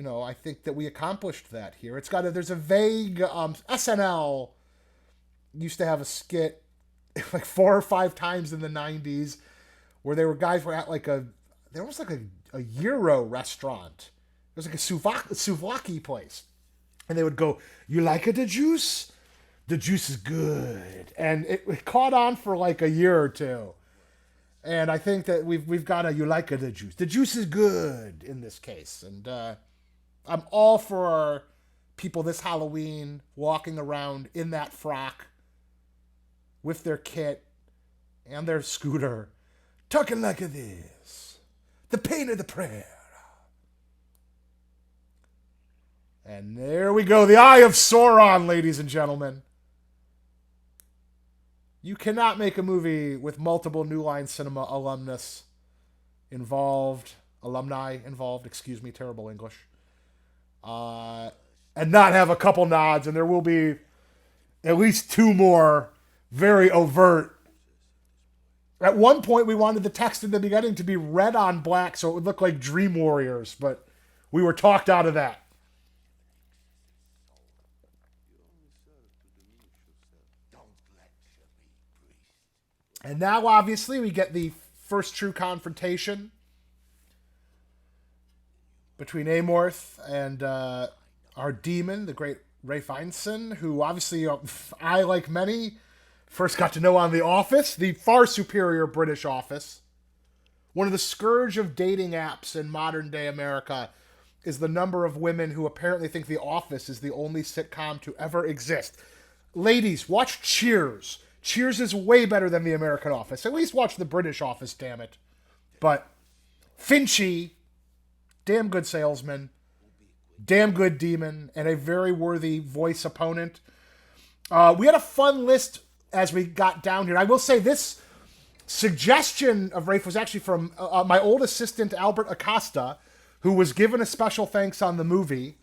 I think that we accomplished that here. There's a vague, SNL used to have a skit like 4 or 5 times in the 90s where guys were at there was like a Euro restaurant. It was like a souvlaki place. And they would go, "You like it, the juice? The juice is good." And it caught on for like a year or two. And I think that we've got a "you like it, the juice. The juice is good" in this case. And I'm all for people this Halloween walking around in that frock with their kit and their scooter, talking like this. The pain of the prayer. And there we go. The Eye of Sauron, ladies and gentlemen. You cannot make a movie with multiple New Line Cinema alumni involved, terrible English, and not have a couple nods, and there will be at least 2 more very overt. At one point, we wanted the text in the beginning to be red on black so it would look like Dream Warriors, but we were talked out of that. And now, obviously, we get the first true confrontation between Amorth and our demon, the great Ray Fiennes, who obviously I, like many, first got to know on The Office, the far superior British Office. One of the scourge of dating apps in modern day America is the number of women who apparently think The Office is the only sitcom to ever exist. Ladies, watch Cheers. Cheers is way better than The American Office. At least watch the British Office, damn it. But Finchy, damn good salesman, damn good demon, and a very worthy voice opponent. We had a fun list as we got down here. I will say this suggestion of Rafe was actually from my old assistant, Albert Acosta, who was given a special thanks on the movie,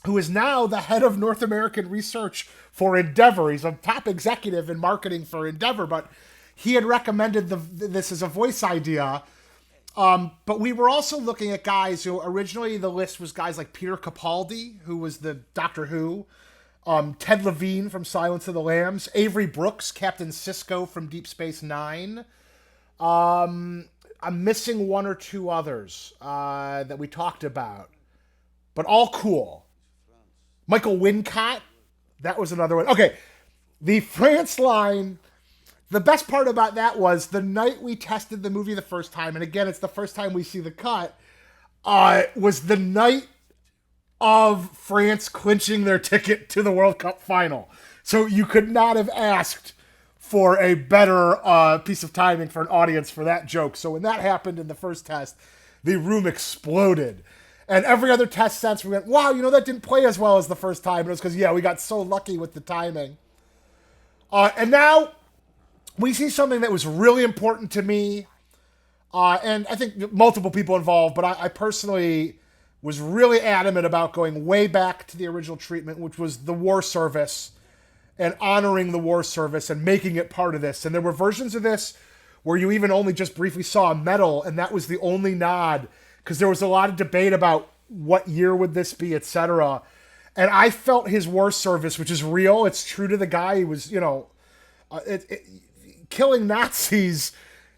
who is now the head of North American research for Endeavor. He's a top executive in marketing for Endeavor, but he had recommended this as a voice idea. But we were also looking at guys who originally the list was guys like Peter Capaldi, who was the Doctor Who, Ted Levine from Silence of the Lambs, Avery Brooks, Captain Sisko from Deep Space Nine. I'm missing 1 or 2 others that we talked about, but all cool. Michael Wincott, that was another one. Okay, the France line, the best part about that was the night we tested the movie the first time, and again, it's the first time we see the cut, was the night of France clinching their ticket to the World Cup final. So you could not have asked for a better piece of timing for an audience for that joke. So when that happened in the first test, the room exploded. And every other test since, we went, wow, that didn't play as well as the first time. And it was because, we got so lucky with the timing. And now we see something that was really important to me. And I think multiple people involved, but I personally was really adamant about going way back to the original treatment, which was the war service and honoring the war service and making it part of this. And there were versions of this where you even only just briefly saw a medal, and that was the only nod, because there was a lot of debate about what year would this be, etc. And I felt his war service, which is real. It's true to the guy. He was, killing Nazis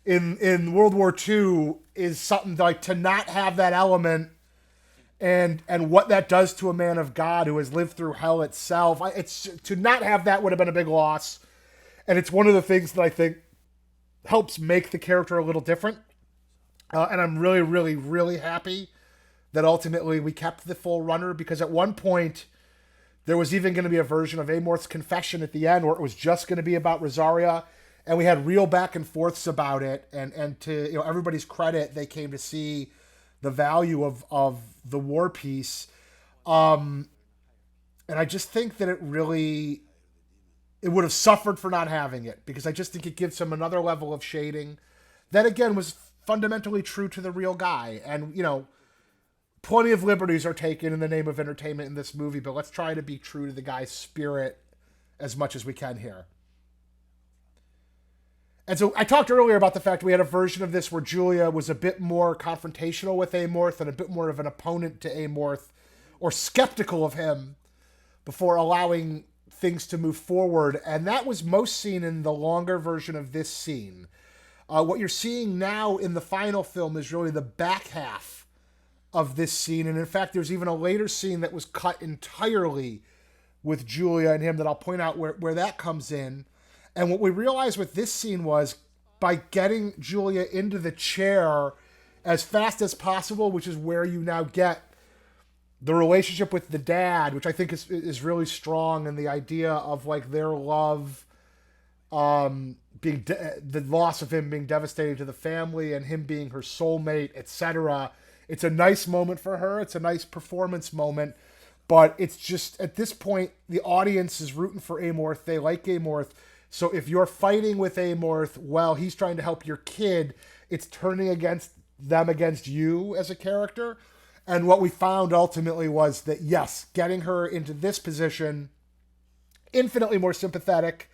in World War II is something like to not have that element and what that does to a man of God who has lived through hell itself. It's to not have that would have been a big loss. And it's one of the things that I think helps make the character a little different. And I'm really, really, really happy that ultimately we kept the full runner, because at one point there was even going to be a version of Amorth's confession at the end where it was just going to be about Rosaria, and we had real back and forths about it, and to everybody's credit, they came to see the value of the war piece. And I just think that it would have suffered for not having it, because I just think it gives him another level of shading that, again, was fundamentally true to the real guy. And, plenty of liberties are taken in the name of entertainment in this movie, but let's try to be true to the guy's spirit as much as we can here. And so I talked earlier about the fact we had a version of this where Julia was a bit more confrontational with Amorth and a bit more of an opponent to Amorth, or skeptical of him, before allowing things to move forward. And that was most seen in the longer version of this scene. What you're seeing now in the final film is really the back half of this scene. And in fact, there's even a later scene that was cut entirely with Julia and him that I'll point out where that comes in. And what we realized with this scene was, by getting Julia into the chair as fast as possible, which is where you now get the relationship with the dad, which I think is really strong, and the idea of like their love, being the loss of him being devastating to the family, and him being her soulmate, etc. It's a nice moment for her. It's a nice performance moment, but it's just, at this point, the audience is rooting for Amorth. They like Amorth. So if you're fighting with Amorth while he's trying to help your kid, it's turning against you as a character. And what we found ultimately was that, yes, getting her into this position, infinitely more sympathetic,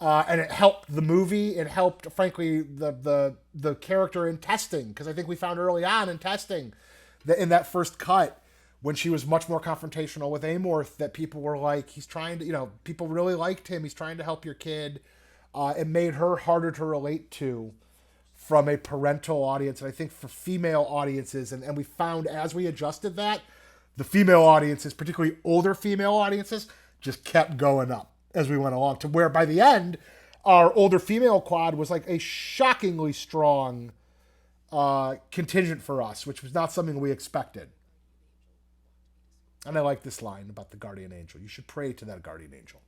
and it helped the movie. It helped, frankly, the character in testing, because I think we found early on in testing that in that first cut, when she was much more confrontational with Amorth, that people were like, he's trying to, people really liked him. He's trying to help your kid. It made her harder to relate to from a parental audience. And I think for female audiences, and we found as we adjusted that, the female audiences, particularly older female audiences, just kept going up as we went along, to where by the end, our older female quad was like a shockingly strong contingent for us, which was not something we expected. And I like this line about the guardian angel. You should pray to that guardian angel.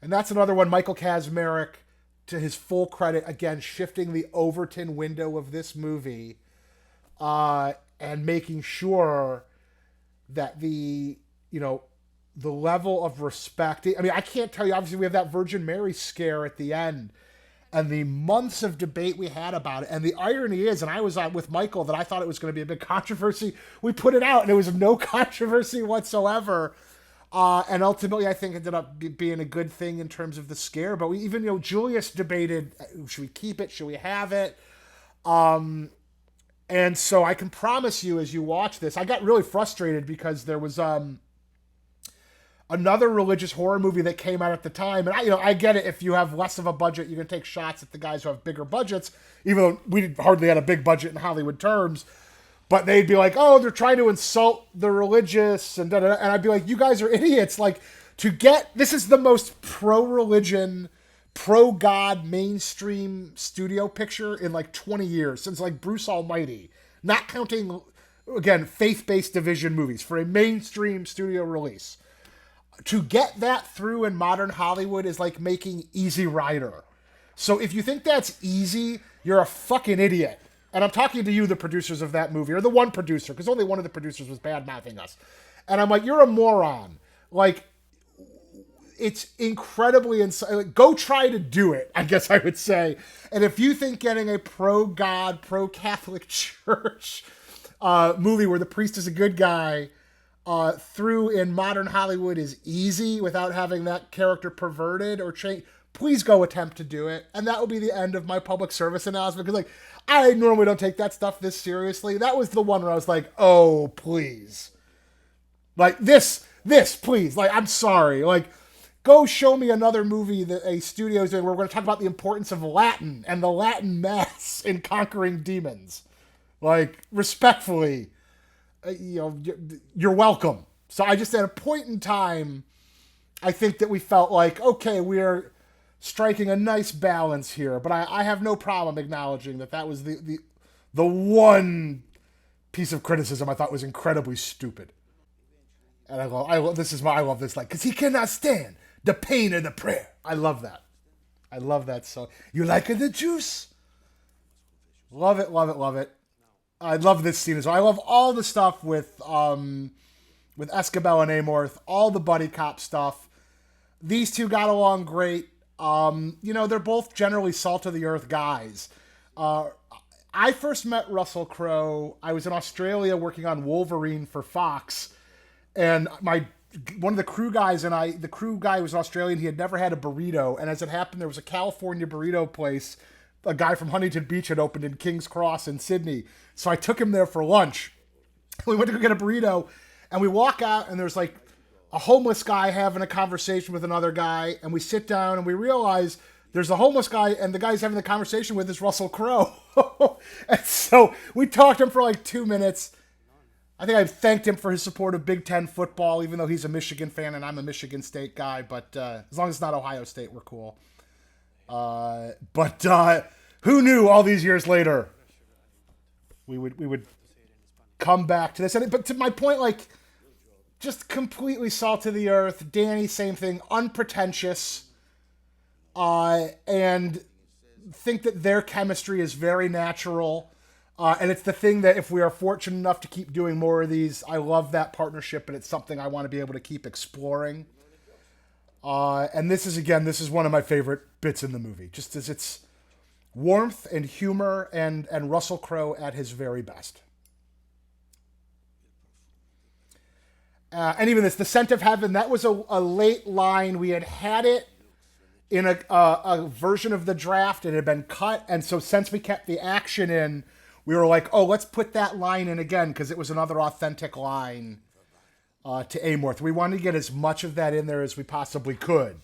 And that's another one. Michael Kazmarek, to his full credit, again, shifting the Overton window of this movie, and making sure that the level of respect. I mean, I can't tell you, obviously we have that Virgin Mary scare at the end, and the months of debate we had about it. And the irony is, and I was on with Michael, that I thought it was going to be a big controversy. We put it out and it was no controversy whatsoever. And ultimately, I think ended up being a good thing in terms of the scare. But we even, Julius debated, should we keep it? Should we have it? And so I can promise you, as you watch this, I got really frustrated because there was another religious horror movie that came out at the time. And I get it. If you have less of a budget, you can take shots at the guys who have bigger budgets, even though we hardly had a big budget in Hollywood terms. But they'd be like, oh, they're trying to insult the religious, and da-da-da. And I'd be like, you guys are idiots. Like, this is the most pro-religion, pro-God mainstream studio picture in like 20 years, since like Bruce Almighty. Not counting, again, faith-based division movies, for a mainstream studio release. To get that through in modern Hollywood is like making Easy Rider. So if you think that's easy, you're a fucking idiot. And I'm talking to you, the producers of that movie, or the one producer, because only one of the producers was bad-mouthing us. And I'm like, you're a moron. Like, it's incredibly go try to do it, I guess I would say. And if you think getting a pro-God, pro-Catholic Church movie where the priest is a good guy through in modern Hollywood is easy without having that character perverted or changed, please go attempt to do it. And that will be the end of my public service announcement, because like, I normally don't take that stuff this seriously. That was the one where I was like, oh, please. Like, this, please. Like, I'm sorry. Like, go show me another movie that a studio's doing where we're going to talk about the importance of Latin and the Latin Mass in conquering demons. Like, respectfully, you're welcome. So I just, at a point in time, I think that we felt like, okay, we're striking a nice balance here, but I have no problem acknowledging that was the The one piece of criticism I thought was incredibly stupid. And I love this, like, because he cannot stand the pain of the prayer. I love that. I love that. So, you like the juice? Love it, love it, love it. I love this scene as well. I love all the stuff with Escobar and Amorth, all the buddy cop stuff. These two got along great. They're both generally salt of the earth guys. I first met Russell Crowe. I was in Australia working on Wolverine for Fox, and one of the crew guys the crew guy was Australian. He had never had a burrito, and as it happened, there was a California burrito place. A guy from Huntington Beach had opened in King's Cross in Sydney. So I took him there for lunch. We went to go get a burrito, and we walk out, and there's like a homeless guy having a conversation with another guy, and we sit down, and we realize there's a homeless guy, and the guy he's having the conversation with is Russell Crowe. And so we talked to him for like 2 minutes. I think I thanked him for his support of Big Ten football, even though he's a Michigan fan and I'm a Michigan State guy. But as long as it's not Ohio State, we're cool. But who knew all these years later we would come back to this? But to my point, like, just completely salt of the earth. Danny, same thing, unpretentious, and think that their chemistry is very natural. And it's the thing that if we are fortunate enough to keep doing more of these, I love that partnership, and it's something I want to be able to keep exploring. And this is one of my favorite bits in the movie, just as its warmth and humor and Russell Crowe at his very best. And even this, the scent of heaven, that was a late line. We had it in a version of the draft. It had been cut. And so since we kept the action in, we were like, oh, let's put that line in again, because it was another authentic line to Amorth. We wanted to get as much of that in there as we possibly could.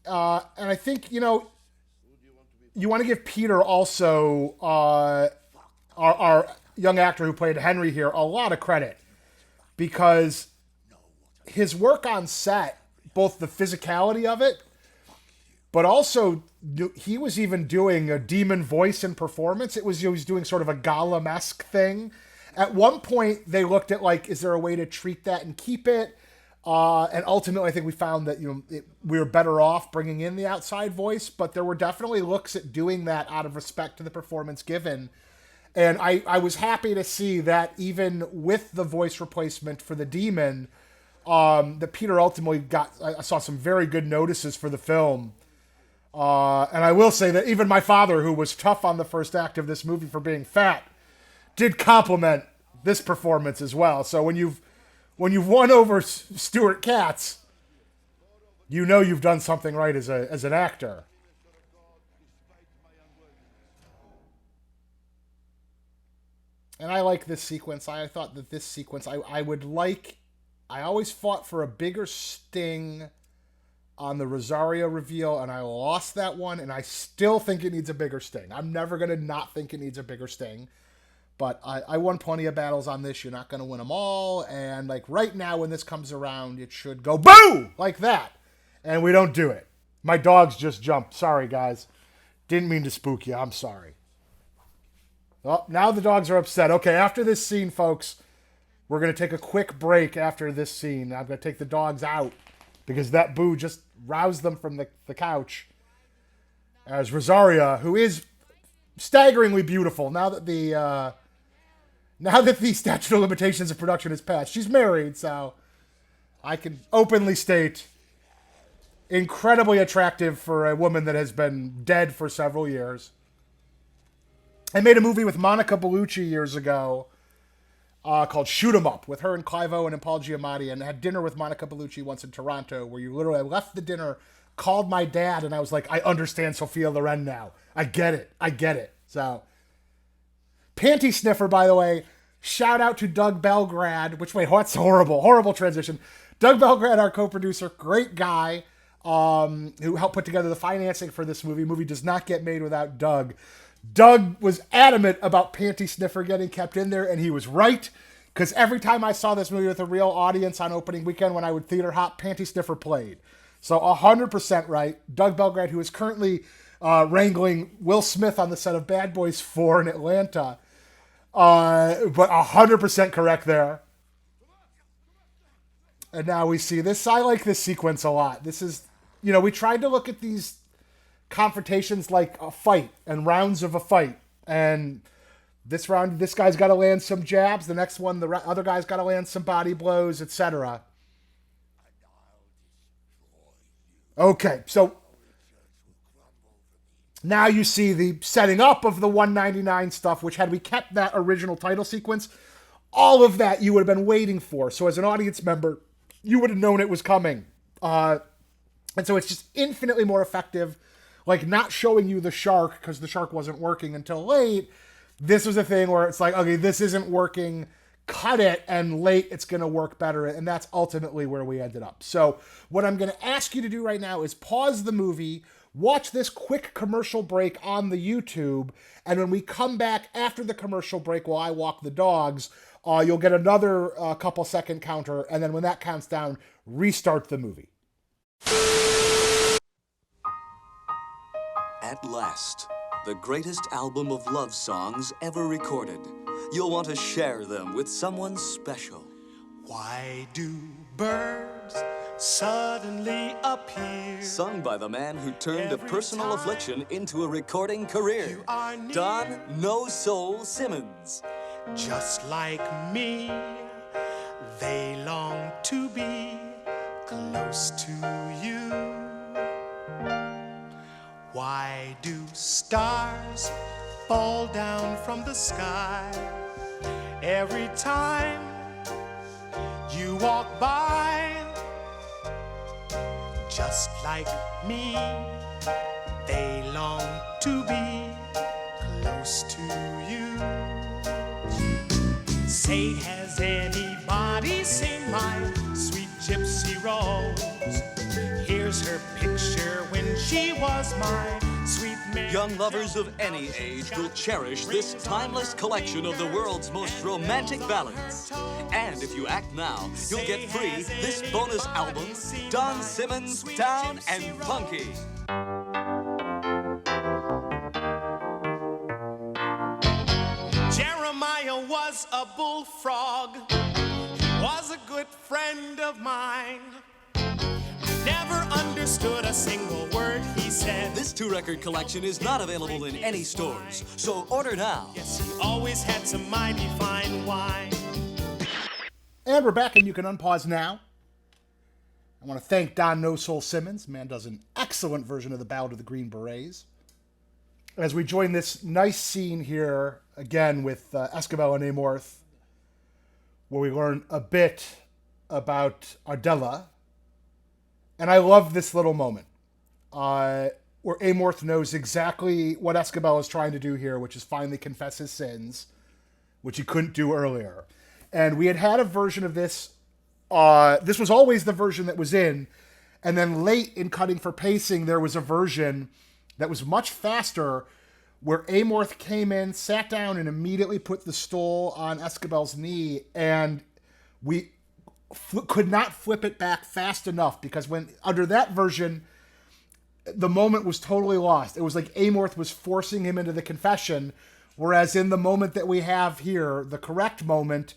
And I think, you want to give Peter also, our young actor who played Henry here, a lot of credit, because his work on set, both the physicality of it, but also he was even doing a demon voice in performance. He was doing sort of a Gollum-esque thing. At one point, they looked at, like, is there a way to treat that and keep it? And ultimately, I think we found that we were better off bringing in the outside voice, but there were definitely looks at doing that out of respect to the performance given. And I was happy to see that even with the voice replacement for the demon, that Peter ultimately I saw some very good notices for the film. And I will say that even my father, who was tough on the first act of this movie for being fat, did compliment this performance as well. So when you've won over Stuart Katz, you've done something right as an actor. And I like this sequence. I thought that this sequence, I always fought for a bigger sting on the Rosario reveal, and I lost that one, and I still think it needs a bigger sting. I'm never going to not think it needs a bigger sting. But I won plenty of battles on this. You're not going to win them all. And like right now when this comes around, it should go boo! Like that. And we don't do it. My dogs just jumped. Sorry, guys. Didn't mean to spook you. I'm sorry. Well, now the dogs are upset. Okay, after this scene, folks, we're going to take a quick break after this scene. I'm going to take the dogs out because that boo just roused them from the couch. As Rosaria, who is staggeringly beautiful now that the statute of limitations of production has passed. She's married, so I can openly state incredibly attractive for a woman that has been dead for several years. I made a movie with Monica Bellucci years ago called Shoot 'Em Up with her and Clive Owen and Paul Giamatti, and had dinner with Monica Bellucci once in Toronto, where I left the dinner, called my dad, and I was like, I understand Sophia Loren now. I get it. So, Panty Sniffer, by the way, shout out to Doug Belgrad, that's horrible transition. Doug Belgrad, our co-producer, great guy, who helped put together the financing for this movie. Movie does not get made without Doug. Doug was adamant about Panty Sniffer getting kept in there, and he was right, because every time I saw this movie with a real audience on opening weekend when I would theater hop, Panty Sniffer played. So 100% right. Doug Belgrad, who is currently wrangling Will Smith on the set of Bad Boys 4 in Atlanta. But 100% correct there. And now we see this. I like this sequence a lot. This is, we tried to look at these confrontations like a fight and rounds of a fight. And this round, this guy's got to land some jabs. The next one, the other guy's got to land some body blows, etc. Okay, so now you see the setting up of the 199 stuff, which had we kept that original title sequence, all of that you would have been waiting for. So as an audience member, you would have known it was coming. And so it's just infinitely more effective. Like not showing you the shark because the shark wasn't working until late. This was a thing where it's like, okay, this isn't working. Cut it, and late it's going to work better. And that's ultimately where we ended up. So what I'm going to ask you to do right now is pause the movie, watch this quick commercial break on the YouTube, and when we come back after the commercial break while I walk the dogs, you'll get another couple second counter, and then when that counts down, restart the movie. At last, the greatest album of love songs ever recorded. You'll want to share them with someone special. Why do birds suddenly appear? Sung by the man who turned a personal affliction into a recording career. Don No Soul Simmons. Just like me, they long to be close to you. Why do stars fall down from the sky every time you walk by? Just like me, they long to be close to you. Say, has anybody seen my sweet gypsy rose? Here's her picture when she was my sweet man. Young lovers of any age will cherish this timeless collection of the world's most romantic ballads. And if you act now, you'll get free this bonus album, Don Simmons Down and Funky. Jeremiah was a bullfrog. He was a good friend of mine. Never understood a single word he said. This 2-record collection is not available in any stores, so order now. Yes, he always had some mighty fine wine. And we're back, and you can unpause now. I want to thank Don No Soul Simmons. Man does an excellent version of the Ballad of the Green Berets. As we join this nice scene here, again, with Gabriele Amorth, where we learn a bit about Ardella. And I love this little moment where Amorth knows exactly what Escobar is trying to do here, which is finally confess his sins, which he couldn't do earlier. And we had a version of this. This was always the version that was in. And then late in Cutting for Pacing, there was a version that was much faster where Amorth came in, sat down, and immediately put the stole on Escobar's knee. And we could not flip it back fast enough, because when under that version, the moment was totally lost. It was like Amorth was forcing him into the confession, whereas in the moment that we have here, the correct moment,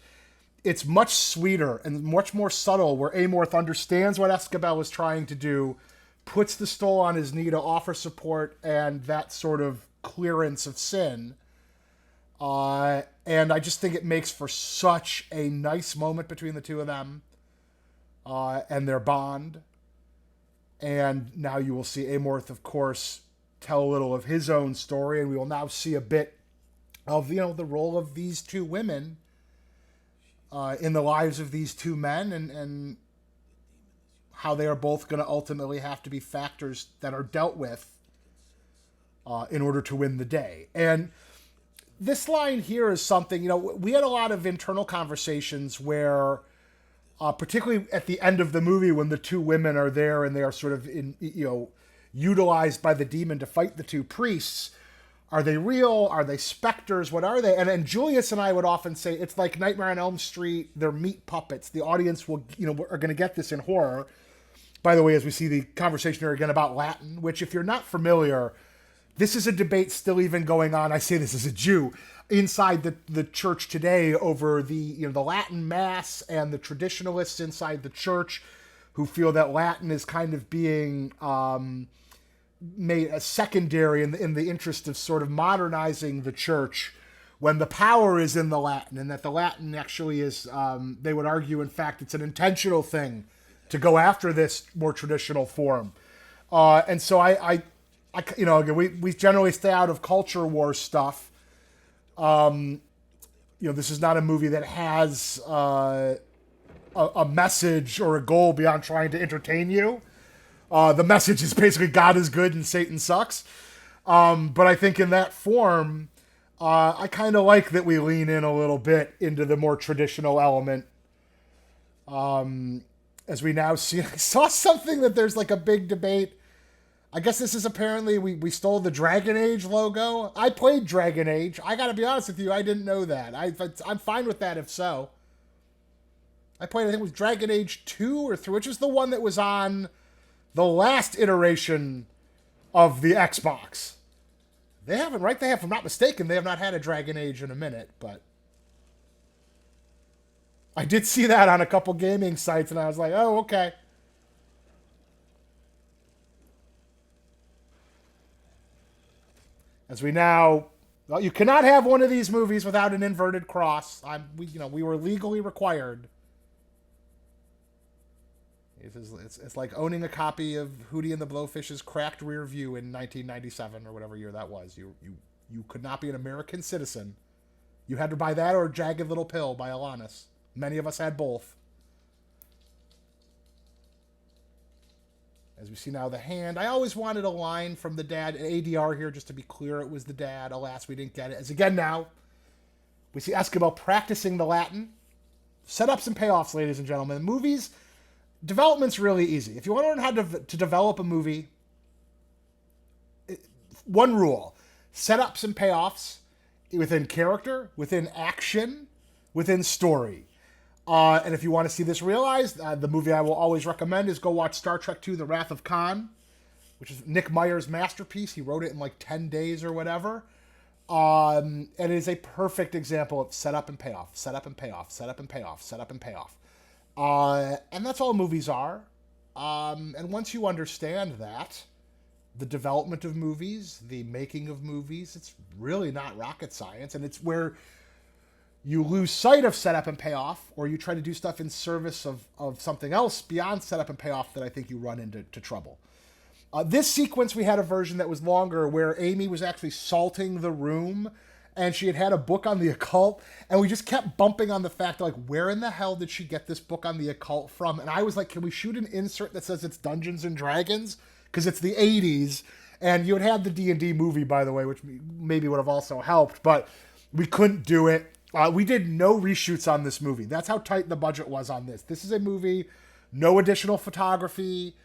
it's much sweeter and much more subtle, where Amorth understands what Escobar was trying to do, puts the stole on his knee to offer support and that sort of clearance of sin. And I just think it makes for such a nice moment between the two of them and their bond. And now you will see Amorth, of course, tell a little of his own story, and we will now see a bit of, the role of these two women in the lives of these two men, and how they are both going to ultimately have to be factors that are dealt with in order to win the day. And this line here is something, we had a lot of internal conversations where, particularly at the end of the movie when the two women are there and they are sort of utilized by the demon to fight the two priests. Are they real? Are they specters? What are they? And Julius and I would often say it's like Nightmare on Elm Street. They're meat puppets. The audience will, are going to get this in horror. By the way, as we see the conversation here again about Latin, which if you're not familiar, this is a debate still even going on. I say this as a Jew inside the church today over the Latin Mass and the traditionalists inside the church who feel that Latin is kind of being made a secondary in the interest of sort of modernizing the church when the power is in the Latin, and that the Latin actually is, they would argue, in fact, it's an intentional thing to go after this more traditional form. And so I again, we generally stay out of culture war stuff. This is not a movie that has a message or a goal beyond trying to entertain you. The message is basically God is good and Satan sucks. But I think in that form, I kind of like that we lean in a little bit into the more traditional element. As we now see, I saw something that there's like a big debate. I guess this is apparently, we stole the Dragon Age logo. I played Dragon Age. I gotta be honest with you, I didn't know that. I'm fine with that if so. I played, I think it was Dragon Age 2 or 3, which is the one that was on the last iteration of the Xbox. They haven't, right? They have, if I'm not mistaken, they have not had a Dragon Age in a minute, but I did see that on a couple gaming sites, and I was like, oh, okay. As we now, well, you cannot have one of these movies without an inverted cross. We were legally required. It's like owning a copy of Hootie and the Blowfish's Cracked Rear View in 1997 or whatever year that was. You could not be an American citizen. You had to buy that or Jagged Little Pill by Alanis. Many of us had both. As we see now the hand. I always wanted a line from the dad. ADR here, just to be clear, it was the dad. Alas, we didn't get it. As again now, we see Escobar practicing the Latin. Setups and payoffs, ladies and gentlemen. The movies, development's really easy. If you want to learn how to develop a movie, one rule. Setups and payoffs within character, within action, within story. And if you want to see this realized, the movie I will always recommend is go watch Star Trek II, The Wrath of Khan, which is Nick Meyer's masterpiece. He wrote it in like 10 days or whatever. And it is a perfect example of setup and payoff, setup and payoff, setup and payoff, setup and payoff. And that's all movies are. And once you understand that, the development of movies, the making of movies, it's really not rocket science. And it's where you lose sight of setup and payoff, or you try to do stuff in service of something else beyond setup and payoff, that I think you run into trouble. This sequence, we had a version that was longer where Amy was actually salting the room, and she had a book on the occult, and we just kept bumping on the fact, like, where in the hell did she get this book on the occult from? And I was like, can we shoot an insert that says it's Dungeons and Dragons? Because it's the 80s, and you had had the D&D movie, by the way, which maybe would have also helped, but we couldn't do it. We did no reshoots on this movie. That's how tight the budget was on this. This is a movie, no additional photography,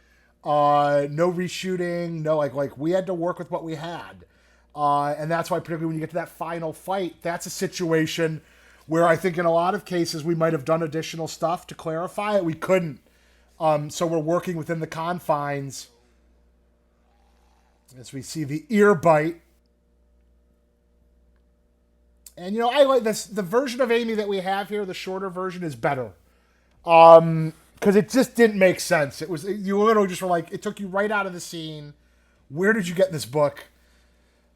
no reshooting, no, like we had to work with what we had. And that's why, particularly when you get to that final fight, that's a situation where I think in a lot of cases we might have done additional stuff to clarify it. We couldn't. So we're working within the confines. As we see the ear bite. And, I like this. The version of Amy that we have here, the shorter version, is better. Because it just didn't make sense. You literally just were like, it took you right out of the scene. Where did you get this book?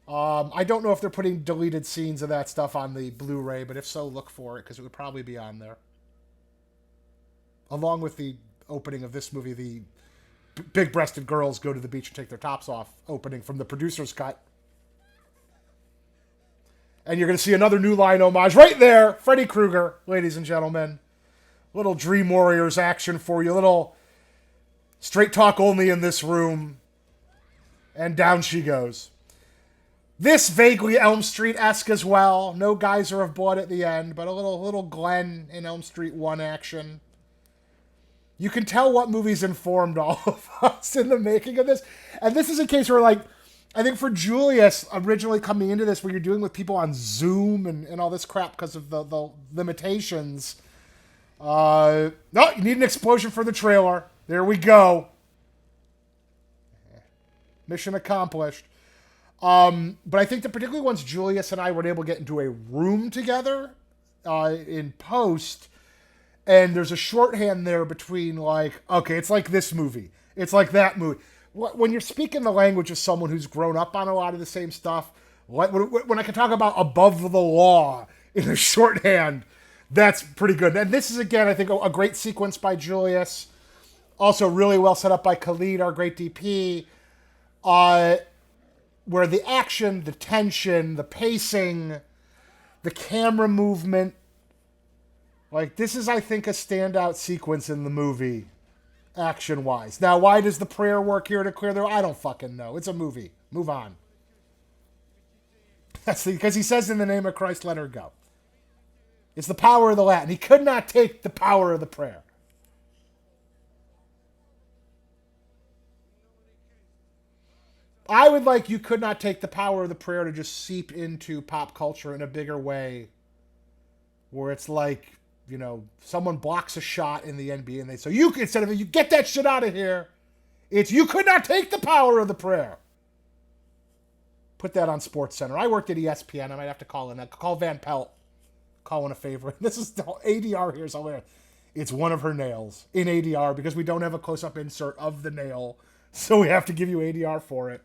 I don't know if they're putting deleted scenes of that stuff on the Blu-ray, but if so, look for it, because it would probably be on there. Along with the opening of this movie, the big-breasted girls go to the beach and take their tops off opening from the producer's cut. And you're going to see another New Line homage right there. Freddy Krueger, ladies and gentlemen. Little Dream Warriors action for you. Little straight talk only in this room. And down she goes. This vaguely Elm Street-esque as well. No geyser of blood at the end, but a little Glenn in Elm Street 1 action. You can tell what movies informed all of us in the making of this. And this is a case where, like, I think for Julius, originally coming into this, where you're dealing with people on Zoom and all this crap because of the limitations. No, you need an explosion for the trailer. There we go. Mission accomplished. But I think that particularly once Julius and I were able to get into a room together in post, and there's a shorthand there between like, okay, it's like this movie, it's like that movie. When you're speaking the language of someone who's grown up on a lot of the same stuff, when I can talk about above the law in a shorthand, that's pretty good. And this is, again, I think, a great sequence by Julius. Also really well set up by Khalid, our great DP, where the action, the tension, the pacing, the camera movement, like, this is, I think, a standout sequence in the movie, action-wise. Now, why does the prayer work here to clear the... I don't fucking know. It's a movie. Move on. That's because he says, in the name of Christ, let her go. It's the power of the Latin. He could not take the power of the prayer. I would like You Could Not Take the Power of the Prayer to just seep into pop culture in a bigger way, where it's like, you know, someone blocks a shot in the NBA and they say, you instead of you get that shit out of here, it's you could not take the power of the prayer. Put that on Sports Center. I worked at ESPN. I might have to call in. Call Van Pelt. Call in a favor. This is the ADR here is hilarious. It's one of her nails in ADR because we don't have a close-up insert of the nail, so we have to give you ADR for it.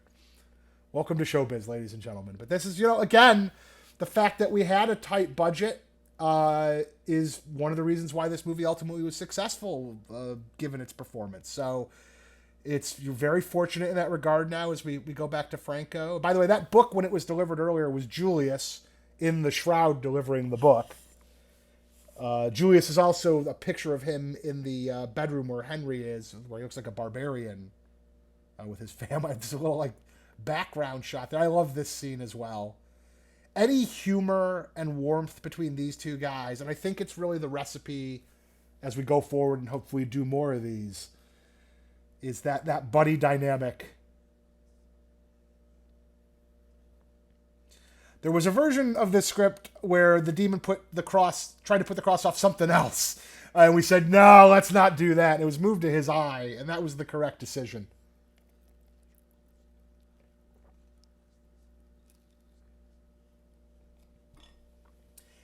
Welcome to showbiz, ladies and gentlemen. But this is, you know, again, the fact that we had a tight budget is one of the reasons why this movie ultimately was successful, given its performance. So you're very fortunate in that regard now as we go back to Franco. By the way, that book, when it was delivered earlier, was Julius in the shroud delivering the book. Julius is also a picture of him in the bedroom where Henry is, where he looks like a barbarian with his family. There's a little like background shot there. I love this scene as well. Any humor and warmth between these two guys, and I think it's really the recipe as we go forward and hopefully do more of these, is that buddy dynamic. There was a version of this script where the demon tried to put the cross off something else. And we said, no, let's not do that. And it was moved to his eye, and that was the correct decision.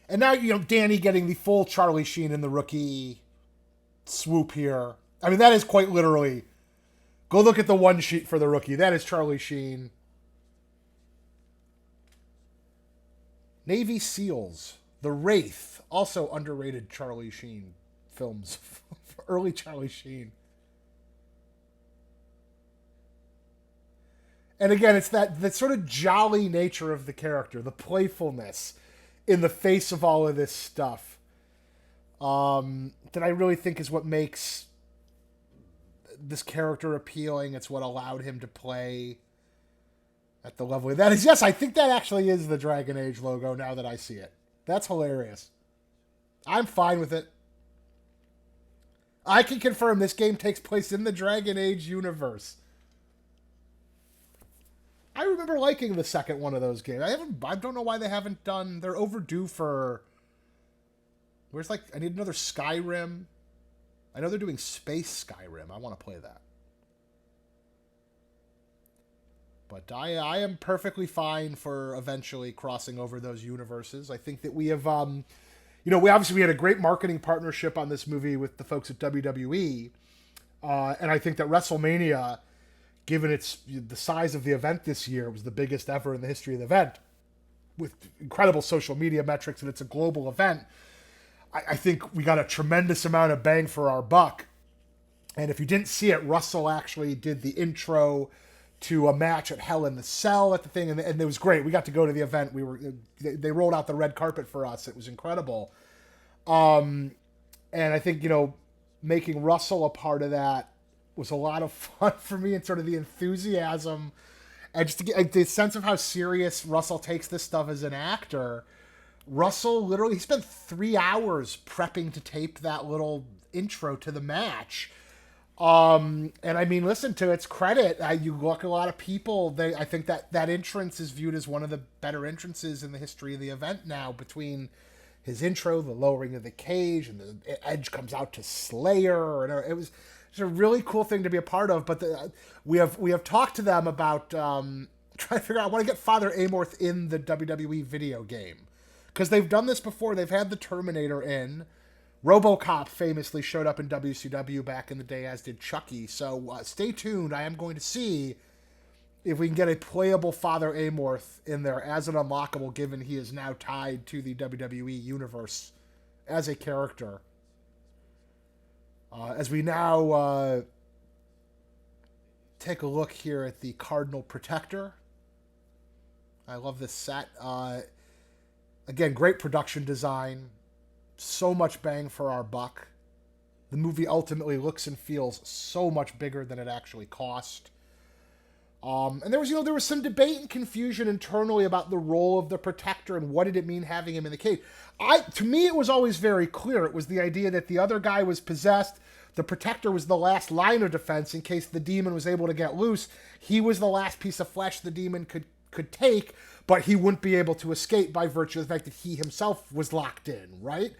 And now, you know, Danny getting the full Charlie Sheen in The Rookie swoop here. I mean, that is quite literally. Go look at the one sheet for The Rookie. That is Charlie Sheen. Navy SEALs. The Wraith. Also underrated Charlie Sheen films. Early Charlie Sheen. And again, it's that sort of jolly nature of the character. The playfulness in the face of all of this stuff, that I really think is what makes this character appealing. It's what allowed him to play at the level that is. Yes, I think that actually is the Dragon Age logo now that I see it. That's hilarious. I'm fine with it. I can confirm this game takes place in the Dragon Age universe. I remember liking the second one of those games. I don't know why they haven't done... They're overdue for... Where's like... I need another Skyrim. I know they're doing Space Skyrim. I want to play that. But I am perfectly fine for eventually crossing over those universes. I think that we have... you know, we had a great marketing partnership on this movie with the folks at WWE. And I think that WrestleMania... Given the size of the event this year, it was the biggest ever in the history of the event, with incredible social media metrics, and it's a global event. I think we got a tremendous amount of bang for our buck. And if you didn't see it, Russell actually did the intro to a match at Hell in the Cell at the thing, and it was great. We got to go to the event. They rolled out the red carpet for us. It was incredible. And I think, you know, making Russell a part of that was a lot of fun for me, and sort of the enthusiasm and just to get the sense of how serious Russell takes this stuff as an actor. Russell literally, he spent 3 hours prepping to tape that little intro to the match. And I mean, listen, to its credit, you look at a lot of people, I think that entrance is viewed as one of the better entrances in the history of the event now, between his intro, the lowering of the cage, and the Edge comes out to Slayer, and it was... It's a really cool thing to be a part of, but we have talked to them about trying to figure out, I want to get Father Amorth in the WWE video game. Because they've done this before. They've had the Terminator in. RoboCop famously showed up in WCW back in the day, as did Chucky. So stay tuned. I am going to see if we can get a playable Father Amorth in there as an unlockable, given he is now tied to the WWE universe as a character. As we now take a look here at the Cardinal Protector. I love this set. Again, great production design. So much bang for our buck. The movie ultimately looks and feels so much bigger than it actually cost. And there was some debate and confusion internally about the role of the Protector and what did it mean having him in the cage. To me, it was always very clear. It was the idea that the other guy was possessed. The Protector was the last line of defense in case the demon was able to get loose. He was the last piece of flesh the demon could take, but he wouldn't be able to escape by virtue of the fact that he himself was locked in, right?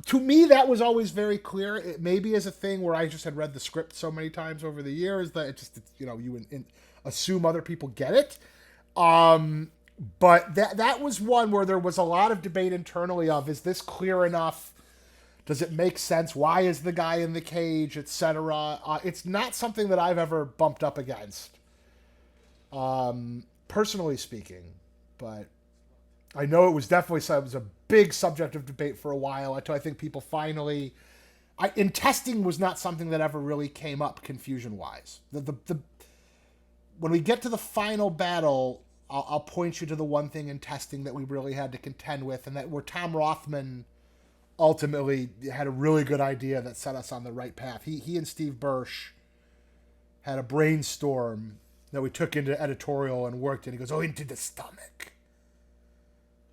To me, that was always very clear. It maybe is a thing where I just had read the script so many times over the years that it just, you assume other people get it. But that was one where there was a lot of debate internally of, is this clear enough? Does it make sense? Why is the guy in the cage, etc.? It's not something that I've ever bumped up against, personally speaking. But I know it was a big subject of debate for a while until I think people finally... in testing was not something that ever really came up confusion-wise. When we get to the final battle, I'll point you to the one thing in testing that we really had to contend with, and that where Tom Rothman ultimately had a really good idea that set us on the right path. He and Steve Bursch had a brainstorm that we took into editorial and worked in. He goes, into the stomach.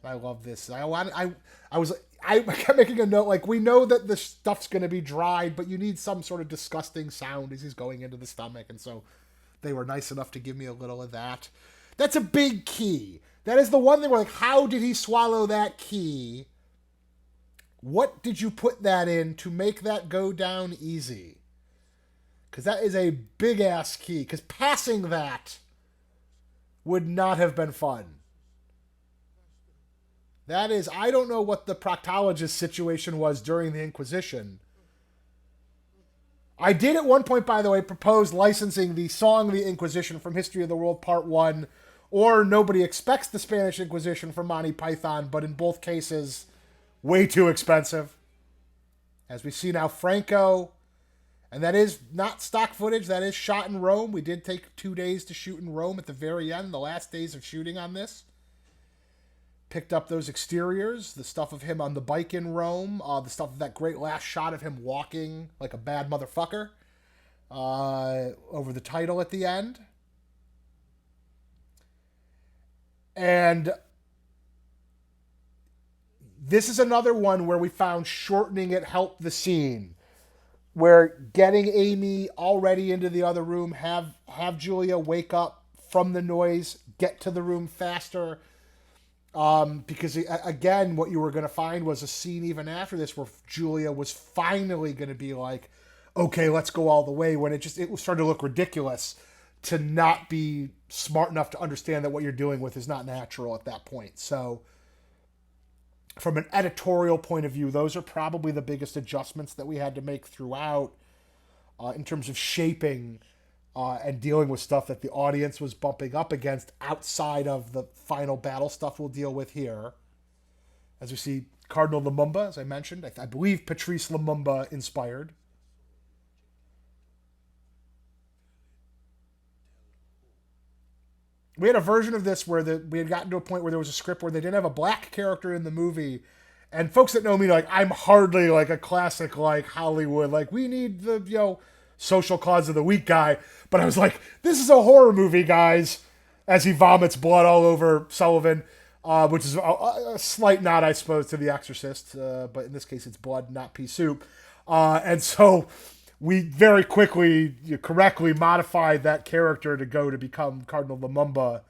I love this. I kept making a note, like, we know that the stuff's going to be dried, but you need some sort of disgusting sound as he's going into the stomach, and so they were nice enough to give me a little of that. That's a big key. That is the one thing where, like, how did he swallow that key? What did you put that in to make that go down easy? Because that is a big-ass key. Because passing that would not have been fun. That is, I don't know what the proctologist situation was during the Inquisition. I did at one point, by the way, propose licensing the song The Inquisition from History of the World Part 1, or Nobody Expects the Spanish Inquisition from Monty Python, but in both cases, way too expensive. As we see now, Franco, and that is not stock footage, that is shot in Rome. We did take 2 days to shoot in Rome at the very end, the last days of shooting on this. Picked up those exteriors, the stuff of him on the bike in Rome, the stuff of that great last shot of him walking like a bad motherfucker over the title at the end. And this is another one where we found shortening it helped the scene. Where getting Amy already into the other room, have Julia wake up from the noise, get to the room faster. Because again, what you were going to find was a scene even after this where Julia was finally going to be like, okay, let's go all the way, when it started to look ridiculous to not be smart enough to understand that what you're dealing with is not natural at that point. So from an editorial point of view, those are probably the biggest adjustments that we had to make throughout in terms of shaping and dealing with stuff that the audience was bumping up against outside of the final battle stuff we'll deal with here. As we see Cardinal Lumumba, as I mentioned, I believe Patrice Lumumba inspired. We had a version of this where we had gotten to a point where there was a script where they didn't have a black character in the movie. And folks that know me, like, I'm hardly like a classic, like, Hollywood, like, we need the, social cause of the week guy. But I was like, this is a horror movie, guys, as he vomits blood all over Sullivan, which is a slight nod, I suppose, to The Exorcist. But in this case, it's blood, not pea soup. And so we very quickly, correctly modified that character to go to become Cardinal Lumumba.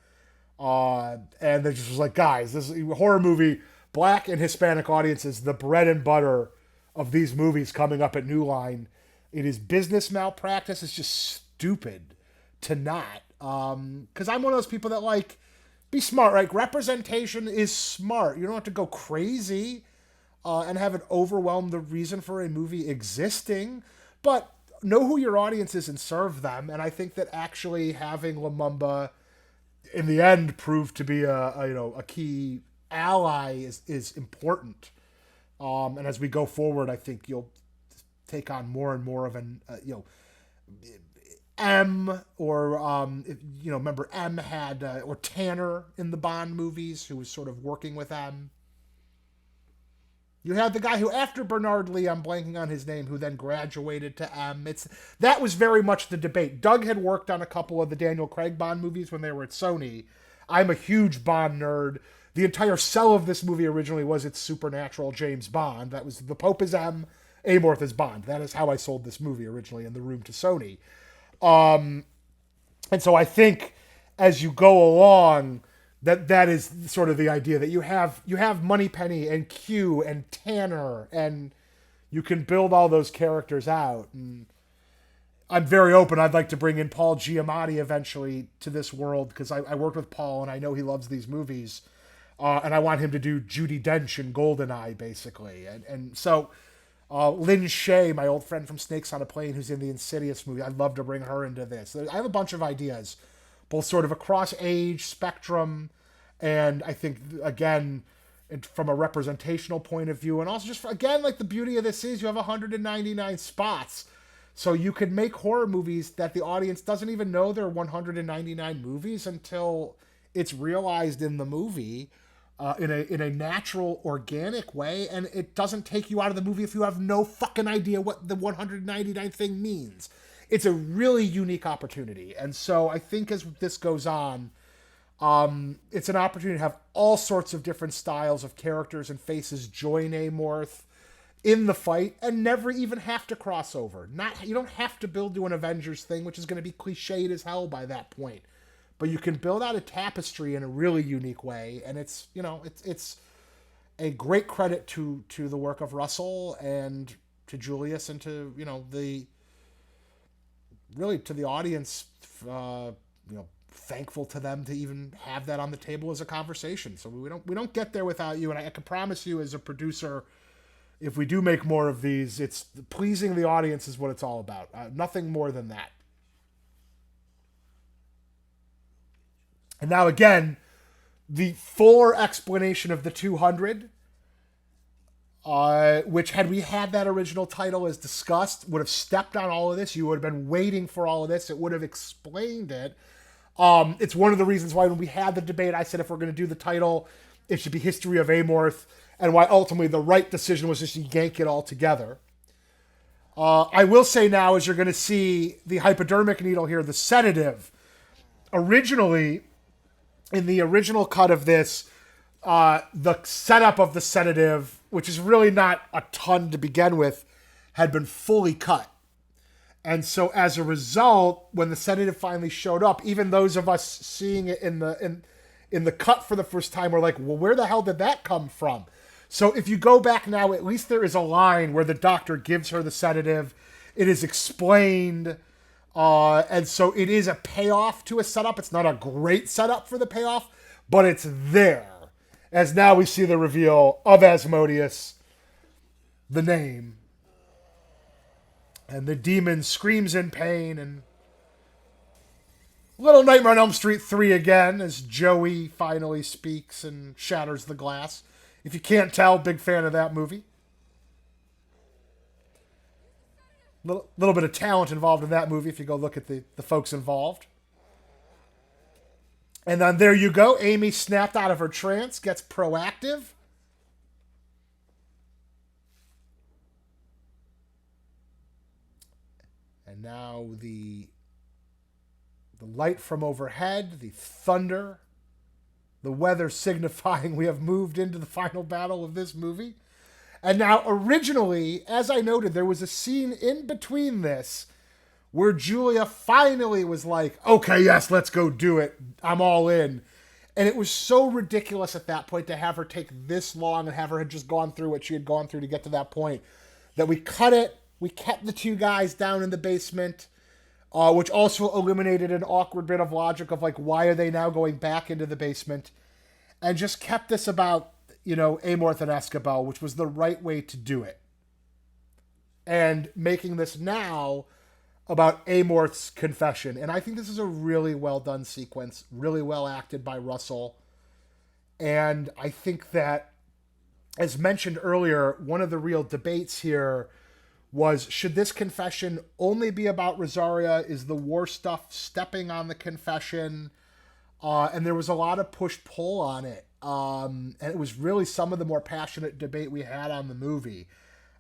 And they just was like, guys, this is a horror movie. Black and Hispanic audiences, the bread and butter of these movies coming up at New Line. It is business malpractice. It's just stupid to not Because I'm one of those people that, like, be smart, right? Representation is smart. You don't have to go crazy and have it overwhelm the reason for a movie existing, but know who your audience is and serve them. And I think that actually having Lumumba in the end proved to be a key ally is important. And as we go forward, I think you'll take on more and more of an M, or remember M had or Tanner in the Bond movies, who was sort of working with M. You had the guy who, after Bernard Lee, I'm blanking on his name, who then graduated to M. That was very much the debate. Doug had worked on a couple of the Daniel Craig Bond movies when they were at Sony. I'm a huge Bond nerd. The entire sell of this movie originally was it's supernatural James Bond. That was the Pope is M, Amorth is Bond. That is how I sold this movie originally in the room to Sony. And so I think as you go along, that is sort of the idea that you have Moneypenny and Q and Tanner, and you can build all those characters out. And I'm very open. I'd like to bring in Paul Giamatti eventually to this world, because I worked with Paul and I know he loves these movies. And I want him to do Judi Dench in GoldenEye, basically. And so Lynn Shay, my old friend from Snakes on a Plane, who's in the Insidious movie, I'd love to bring her into this. I have a bunch of ideas, both sort of across age spectrum, and I think, again, from a representational point of view, and also just, again, like the beauty of this is you have 199 spots. So you can make horror movies that the audience doesn't even know they're 199 movies until it's realized in the movie. In a natural, organic way, and it doesn't take you out of the movie if you have no fucking idea what the 199 thing means. It's a really unique opportunity, and so I think as this goes on, it's an opportunity to have all sorts of different styles of characters and faces join Amorth in the fight, and never even have to cross over. You don't have to build to an Avengers thing, which is going to be cliched as hell by that point. But you can build out a tapestry in a really unique way, and it's a great credit to the work of Russell and to Julius and to to the audience. Thankful to them to even have that on the table as a conversation. So we don't get there without you, and I can promise you, as a producer, if we do make more of these, it's pleasing the audience is what it's all about. Nothing more than that. And now, again, the fuller explanation of the 200, which, had we had that original title as discussed, would have stepped on all of this. You would have been waiting for all of this. It would have explained it. It's one of the reasons why when we had the debate, I said if we're going to do the title, it should be History of Amorth, and why ultimately the right decision was just to yank it all together. I will say now, as you're going to see the hypodermic needle here, the sedative, originally, in the original cut of this, the setup of the sedative, which is really not a ton to begin with, had been fully cut. And so as a result, when the sedative finally showed up, even those of us seeing it in the cut for the first time were like, well, where the hell did that come from? So if you go back now, at least there is a line where the doctor gives her the sedative. It is explained. And so it is a payoff to a setup. It's not a great setup for the payoff, but it's there. As now we see the reveal of Asmodeus, the name. And the demon screams in pain, and Little Nightmare on Elm Street 3 again, as Joey finally speaks and shatters the glass. If you can't tell, big fan of that movie. Little bit of talent involved in that movie if you go look at the folks involved. And then there you go. Amy snapped out of her trance, gets proactive. And now the light from overhead, the thunder, the weather signifying we have moved into the final battle of this movie. And now, originally, as I noted, there was a scene in between this where Julia finally was like, okay, yes, let's go do it. I'm all in. And it was so ridiculous at that point to have her take this long and have her had just gone through what she had gone through to get to that point that we cut it. We kept the two guys down in the basement. which also eliminated an awkward bit of logic of like, why are they now going back into the basement, and just kept this about, Amorth and Escobar, which was the right way to do it. And making this now about Amorth's confession. And I think this is a really well done sequence, really well acted by Russell. And I think that, as mentioned earlier, one of the real debates here was, should this confession only be about Rosaria? Is the war stuff stepping on the confession? And there was a lot of push-pull on it. And it was really some of the more passionate debate we had on the movie.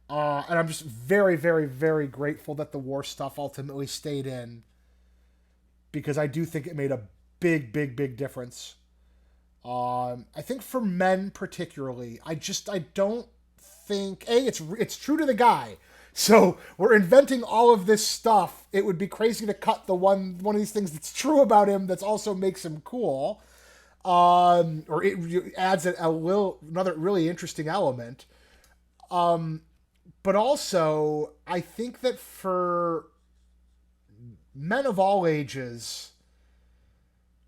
And I'm just very, very, very grateful that the war stuff ultimately stayed in, because I do think it made a big, big, big difference. I think for men particularly, I don't think, it's true to the guy. So we're inventing all of this stuff. It would be crazy to cut the one of these things that's true about him that also makes him cool. Or it adds another really interesting element. But also, I think that for men of all ages,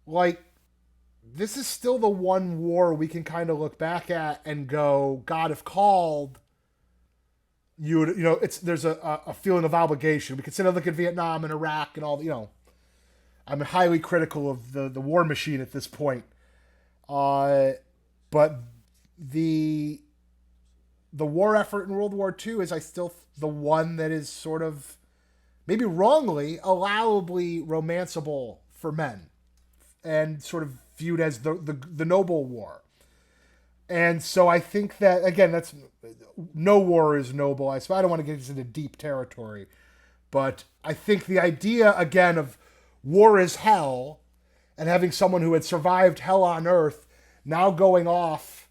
like, this is still the one war we can kind of look back at and go, God, if called, there's a feeling of obligation. We consider look at Vietnam and Iraq and all, I'm highly critical of the war machine at this point. But the war effort in World War II is the one that is sort of, maybe wrongly, allowably romanceable for men, and sort of viewed as the noble war. And so I think that, again, that's, no war is noble. I don't want to get into deep territory, but I think the idea, again, of war is hell, and having someone who had survived hell on earth now going off,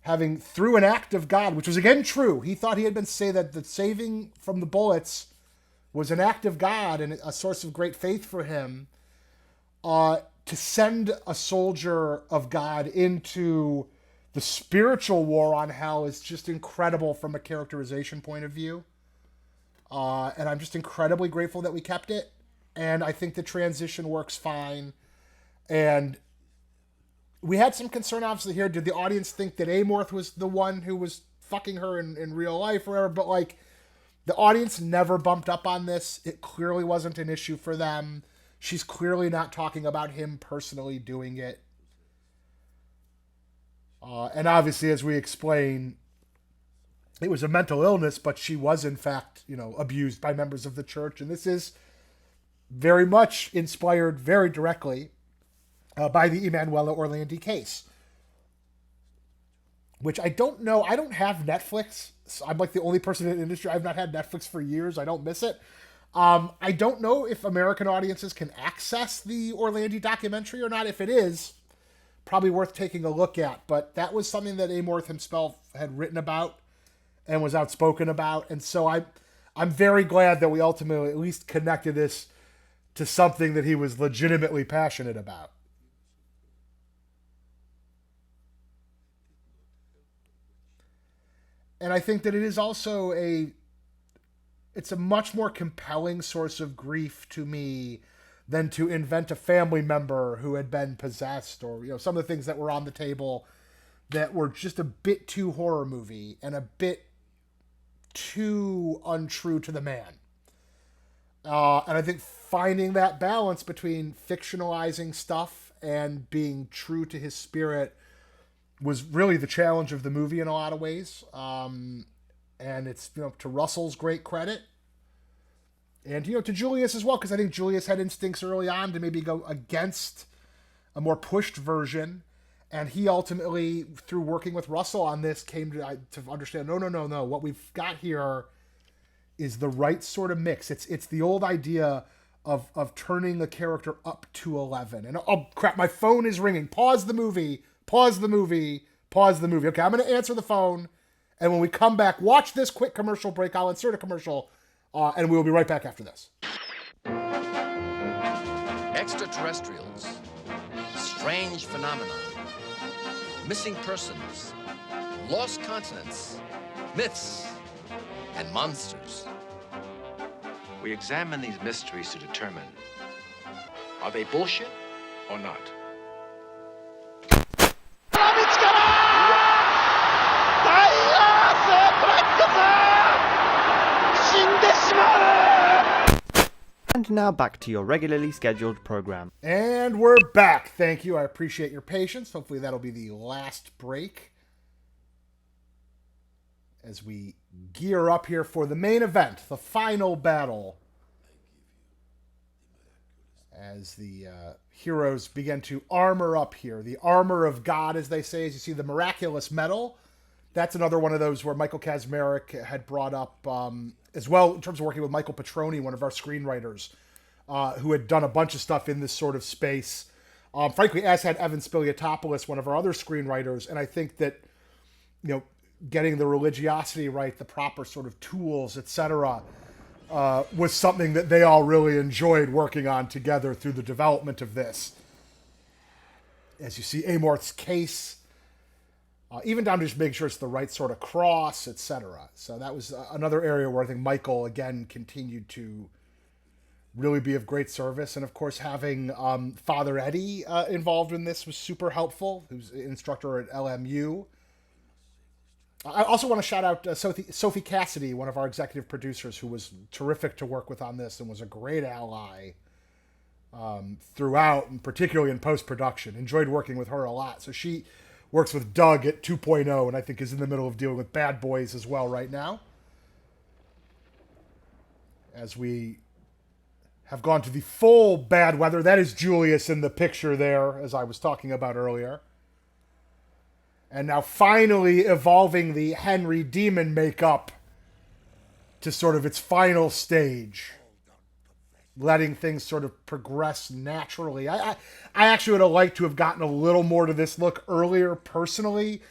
having, through an act of God, which was again true. He thought he had been that the saving from the bullets was an act of God and a source of great faith for him. To send a soldier of God into the spiritual war on hell is just incredible from a characterization point of view. And I'm just incredibly grateful that we kept it. And I think the transition works fine. And we had some concern, obviously, here. Did the audience think that Amorth was the one who was fucking her in real life or whatever? But, like, the audience never bumped up on this. It clearly wasn't an issue for them. She's clearly not talking about him personally doing it. And obviously, as we explain, it was a mental illness, but she was, in fact, abused by members of the church. And this is very much inspired very directly by the Emanuela Orlandi case, which I don't know. I don't have Netflix. So I'm like the only person in the industry. I've not had Netflix for years. I don't miss it. I don't know if American audiences can access the Orlandi documentary or not. If it is, probably worth taking a look at. But that was something that Amorth himself had written about and was outspoken about. And so I'm very glad that we ultimately at least connected this to something that he was legitimately passionate about. And I think that it is also it's a much more compelling source of grief to me than to invent a family member who had been possessed, or some of the things that were on the table that were just a bit too horror movie and a bit too untrue to the man. And I think finding that balance between fictionalizing stuff and being true to his spirit was really the challenge of the movie in a lot of ways. And it's, to Russell's great credit. And, to Julius as well, because I think Julius had instincts early on to maybe go against a more pushed version. And he ultimately, through working with Russell on this, came to understand, no. What we've got here is the right sort of mix. It's the old idea of turning the character up to 11. And, oh, crap, my phone is ringing. Pause the movie. Okay, I'm going to answer the phone. And when we come back, watch this quick commercial break. I'll insert a commercial, and we'll be right back after this. Extraterrestrials, strange phenomena, missing persons, lost continents, myths, and monsters. We examine these mysteries to determine, are they bullshit or not? And now back to your regularly scheduled program. And we're back. Thank you. I appreciate your patience. Hopefully that'll be the last break as we gear up here for the main event, the final battle. As the heroes begin to armor up here. The armor of God, as they say, as you see the miraculous medal. That's another one of those where Michael Kazmarek had brought up, as well, in terms of working with Michael Petroni, one of our screenwriters, who had done a bunch of stuff in this sort of space. Frankly, as had Evan Spiliotopoulos, one of our other screenwriters. And I think that, getting the religiosity right, the proper sort of tools, etc., was something that they all really enjoyed working on together through the development of this. As you see Amorth's case, even down to just making sure it's the right sort of cross, etc. So that was another area where I think Michael, again, continued to really be of great service. And, of course, having Father Eddie involved in this was super helpful, who's an instructor at LMU. I also want to shout out Sophie Cassidy, one of our executive producers, who was terrific to work with on this and was a great ally throughout, and particularly in post-production. Enjoyed working with her a lot. So she works with Doug at 2.0, and I think is in the middle of dealing with Bad Boys as well right now. As we have gone to the full bad weather. That is Julius in the picture there, as I was talking about earlier. And now finally evolving the Henry Demon makeup to sort of its final stage. Letting things sort of progress naturally. I actually would have liked to have gotten a little more to this look earlier personally,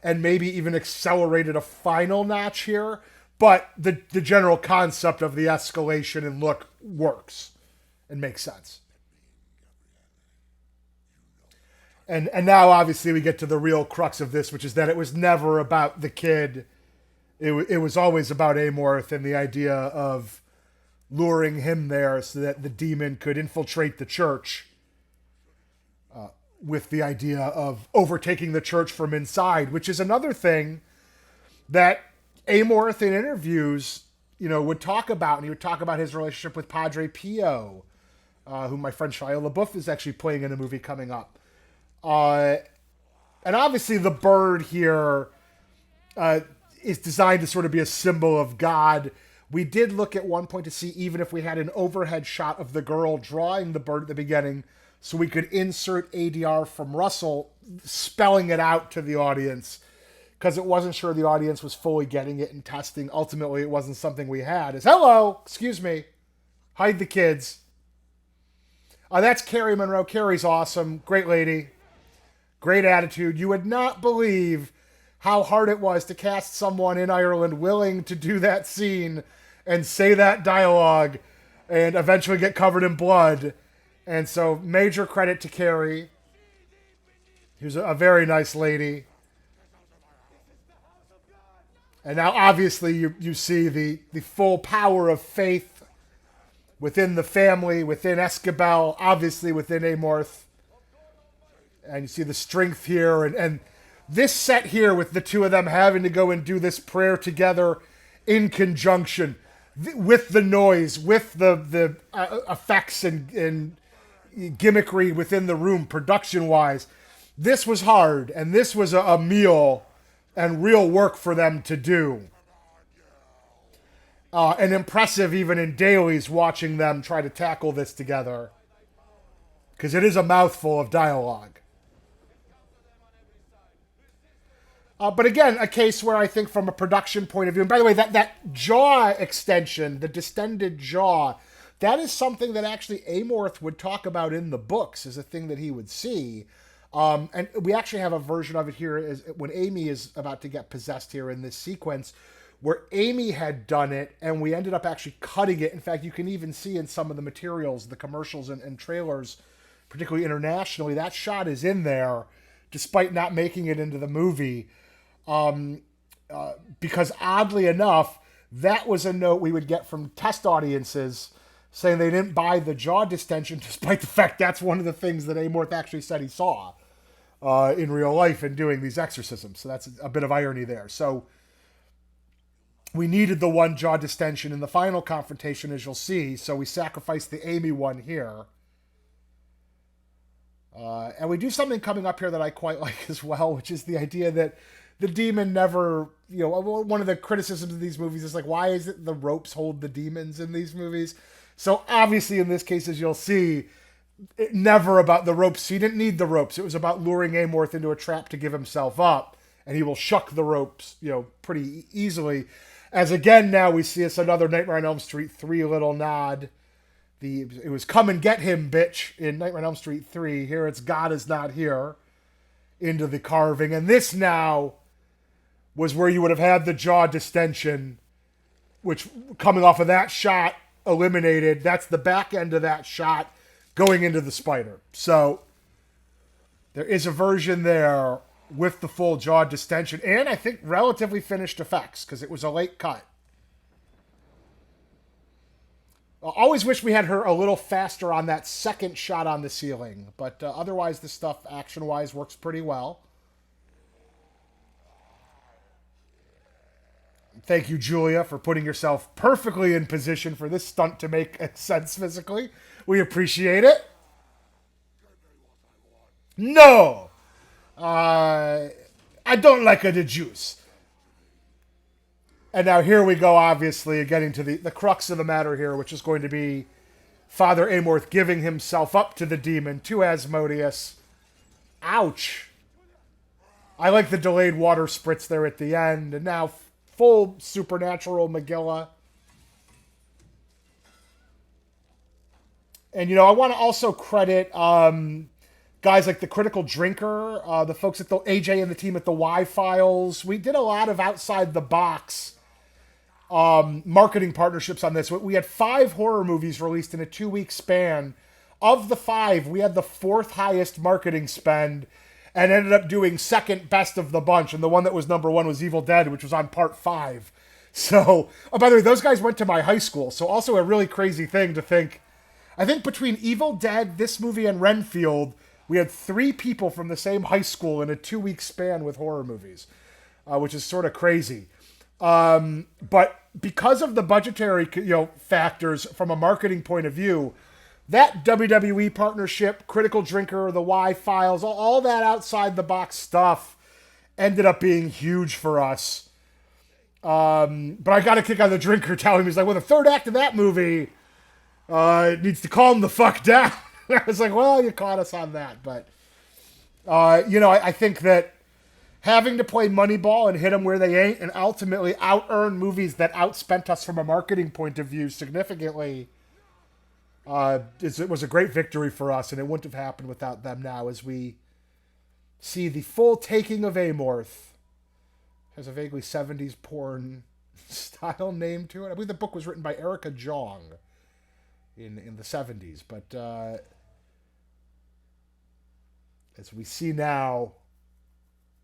and maybe even accelerated a final notch here. But the general concept of the escalation and look works and makes sense. And now, obviously, we get to the real crux of this, which is that it was never about the kid. It was always about Amorth and the idea of luring him there so that the demon could infiltrate the church, with the idea of overtaking the church from inside, which is another thing that Amorth in interviews, would talk about. And he would talk about his relationship with Padre Pio, who my friend Shia LaBeouf is actually playing in a movie coming up. And obviously the bird here is designed to sort of be a symbol of God. We did look at one point to see even if we had an overhead shot of the girl drawing the bird at the beginning, so we could insert ADR from Russell spelling it out to the audience, because it wasn't sure the audience was fully getting it and testing. Ultimately, it wasn't something we had. It's, hello, excuse me, hide the kids. That's Carrie Monroe. Carrie's awesome. Great lady. Great attitude. You would not believe how hard it was to cast someone in Ireland willing to do that scene and say that dialogue and eventually get covered in blood. And so major credit to Carrie, who's a very nice lady. And now obviously you see the full power of faith within the family, within Escabel, obviously within Amorth. And you see the strength here. And this set here with the two of them having to go and do this prayer together in conjunction with the noise, with the effects and gimmickry within the room, production-wise. This was hard, and this was a meal and real work for them to do. And impressive even in dailies watching them try to tackle this together, because it is a mouthful of dialogue. But again, a case where I think from a production point of view, and by the way, that jaw extension, the distended jaw, that is something that actually Amorth would talk about in the books as a thing that he would see. And we actually have a version of it here is when Amy is about to get possessed here in this sequence, where Amy had done it, and we ended up actually cutting it. In fact, you can even see in some of the materials, the commercials and trailers, particularly internationally, that shot is in there, despite not making it into the movie. Because oddly enough, that was a note we would get from test audiences saying they didn't buy the jaw distension, despite the fact that's one of the things that Amorth actually said he saw in real life in doing these exorcisms. So that's a bit of irony there. So we needed the one jaw distension in the final confrontation, as you'll see, so we sacrificed the Amy one here. And we do something coming up here that I quite like as well, which is the idea that the demon never, one of the criticisms of these movies is like, why is it the ropes hold the demons in these movies? So obviously in this case, as you'll see, it never about the ropes. He didn't need the ropes. It was about luring Amorth into a trap to give himself up, and he will shuck the ropes, pretty easily. As again, now we see it's another Nightmare on Elm Street 3 little nod. It was come and get him, bitch, in Nightmare on Elm Street 3. Here it's God is not here into the carving. And this now was where you would have had the jaw distension, which coming off of that shot eliminated. That's the back end of that shot going into the spider. So there is a version there with the full jaw distension and I think relatively finished effects because it was a late cut. I always wish we had her a little faster on that second shot on the ceiling, but otherwise the stuff action-wise works pretty well. Thank you, Julia, for putting yourself perfectly in position for this stunt to make sense physically. We appreciate it. No! I don't like the juice. And now here we go, obviously, getting to the crux of the matter here, which is going to be Father Amorth giving himself up to the demon, to Asmodeus. Ouch. I like the delayed water spritz there at the end. And now full supernatural Megillah. And, I want to also credit guys like the Critical Drinker, the folks at the AJ and the team at the Y-Files. We did a lot of outside the box marketing partnerships on this. We had 5 horror movies released in a 2-week span. Of the 5, we had the 4th highest marketing spend and ended up doing second best of the bunch. And the one that was number 1 was Evil Dead, which was on part 5. So, by the way, those guys went to my high school. So also a really crazy thing to think. I think between Evil Dead, this movie, and Renfield, we had 3 people from the same high school in a 2-week span with horror movies, which is sort of crazy. But because of the budgetary, factors from a marketing point of view, that WWE partnership, Critical Drinker, the Y-Files, all that outside the box stuff ended up being huge for us. But I got a kick on the Drinker telling me, he's like, well, the third act of that movie needs to calm the fuck down. I was like, well, you caught us on that. But, I think that having to play Moneyball and hit them where they ain't and ultimately out-earn movies that outspent us from a marketing point of view significantly it was a great victory for us, and it wouldn't have happened without them now as we see the full taking of Amorth. Has a vaguely 70s porn style name to it. I believe the book was written by Erica Jong in the 70s, but as we see now,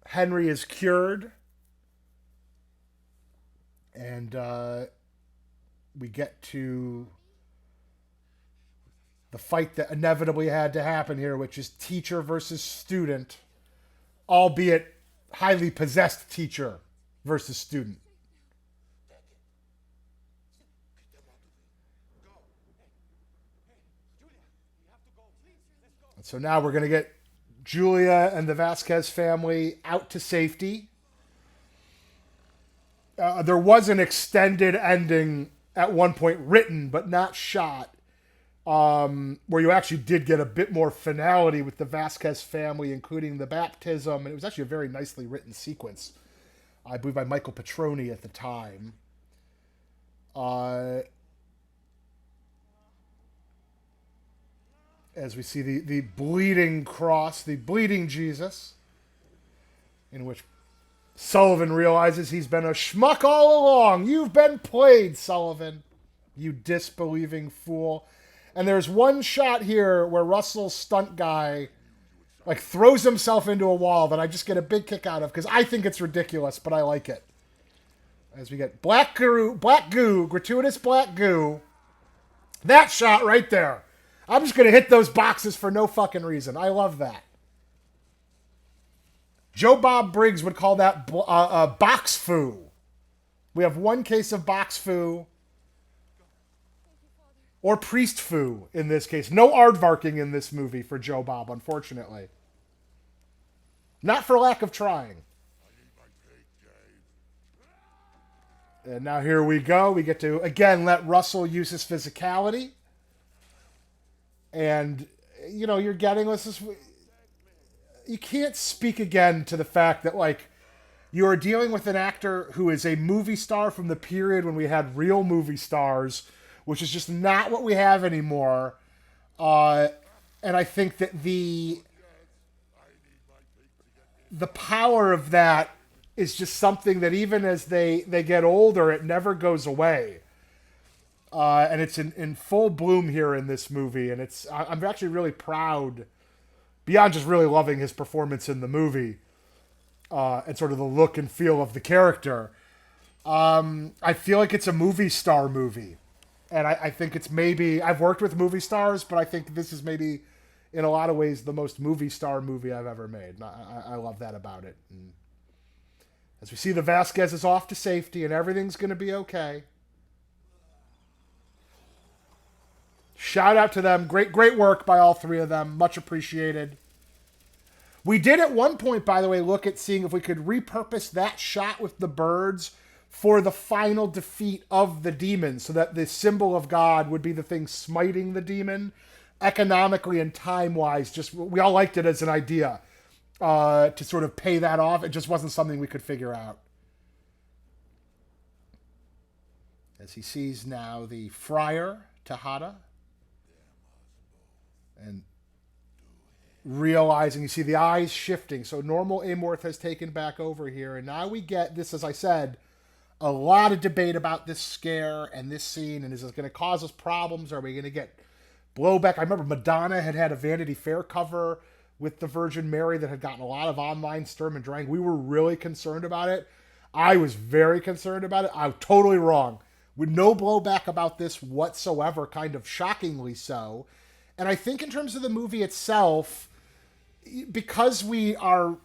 Henry is cured, and we get to the fight that inevitably had to happen here, which is teacher versus student, albeit highly possessed teacher versus student. And so now we're going to get Julia and the Vasquez family out to safety. There was an extended ending at one point written, but not shot, where you actually did get a bit more finality with the Vasquez family, including the baptism. And it was actually a very nicely written sequence, I believe by Michael Petroni at the time. As we see the bleeding cross, the bleeding Jesus, in which Sullivan realizes he's been a schmuck all along. You've been played, Sullivan, you disbelieving fool. And there's one shot here where Russell's stunt guy throws himself into a wall that I just get a big kick out of because I think it's ridiculous, but I like it. As we get black goo, gratuitous black goo. That shot right there. I'm just going to hit those boxes for no fucking reason. I love that. Joe Bob Briggs would call that box foo. We have one case of box foo. Or priest foo in this case. No aardvarking in this movie for Joe Bob, unfortunately. Not for lack of trying. And now here we go. We get to, again, let Russell use his physicality. And, you know, you're getting this. You can't speak again to the fact that, like, you are dealing with an actor who is a movie star from the period when we had real movie stars, which is just not what we have anymore. And I think that the power of that is just something that even as they get older, it never goes away. And it's in full bloom here in this movie. And I'm actually really proud, beyond just really loving his performance in the movie, and sort of the look and feel of the character. I feel like it's a movie star movie. And I think it's maybe, I've worked with movie stars, but I think this is maybe, in a lot of ways, the most movie star movie I've ever made. And I love that about it. And as we see, the Vasquez is off to safety, and everything's going to be okay. Shout out to them. Great work by all three of them. Much appreciated. We did at one point, by the way, look at seeing if we could repurpose that shot with the birds for the final defeat of the demon, so that the symbol of God would be the thing smiting the demon. Economically and time-wise, just we all liked it as an idea to sort of pay that off. It just wasn't something we could figure out. As he sees now the friar, Tejada, and realizing, you see the eyes shifting. So normal Amorth has taken back over here, and now we get this, as I said, a lot of debate about this scare and this scene, and is this going to cause us problems? Are we going to get blowback? I remember Madonna had a Vanity Fair cover with the Virgin Mary that had gotten a lot of online sturm and drang. We were really concerned about it. I was very concerned about it. I was totally wrong. With no blowback about this whatsoever, kind of shockingly so. And I think in terms of the movie itself, because we are,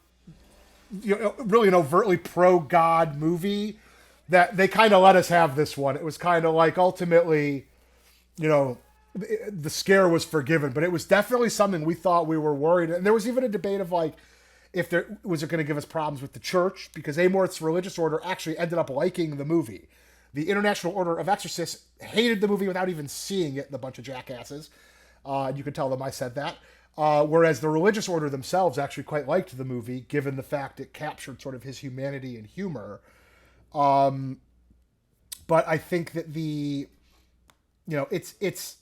you know, really an overtly pro-God movie, that they kind of let us have this one. It was kind of like, ultimately, you know, the scare was forgiven, but it was definitely something we thought we were worried. And there was even a debate of, like, if there was it going to give us problems with the church, because Amorth's religious order actually ended up liking the movie. The International Order of Exorcists hated the movie without even seeing it, the bunch of jackasses. You could tell them I said that. Whereas the religious order themselves actually quite liked the movie, given the fact it captured sort of his humanity and humor. But I think that it's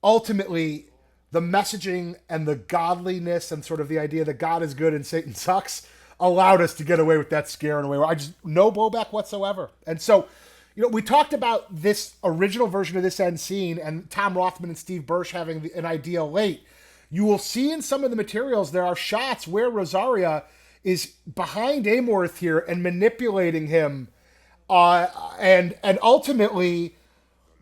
ultimately the messaging and the godliness and sort of the idea that God is good and Satan sucks allowed us to get away with that scare in a way where I just, no blowback whatsoever. And so, you know, we talked about this original version of this end scene and Tom Rothman and Steve Bursch having an idea late. You will see in some of the materials there are shots where Rosaria is behind Amorth here and manipulating him. And ultimately,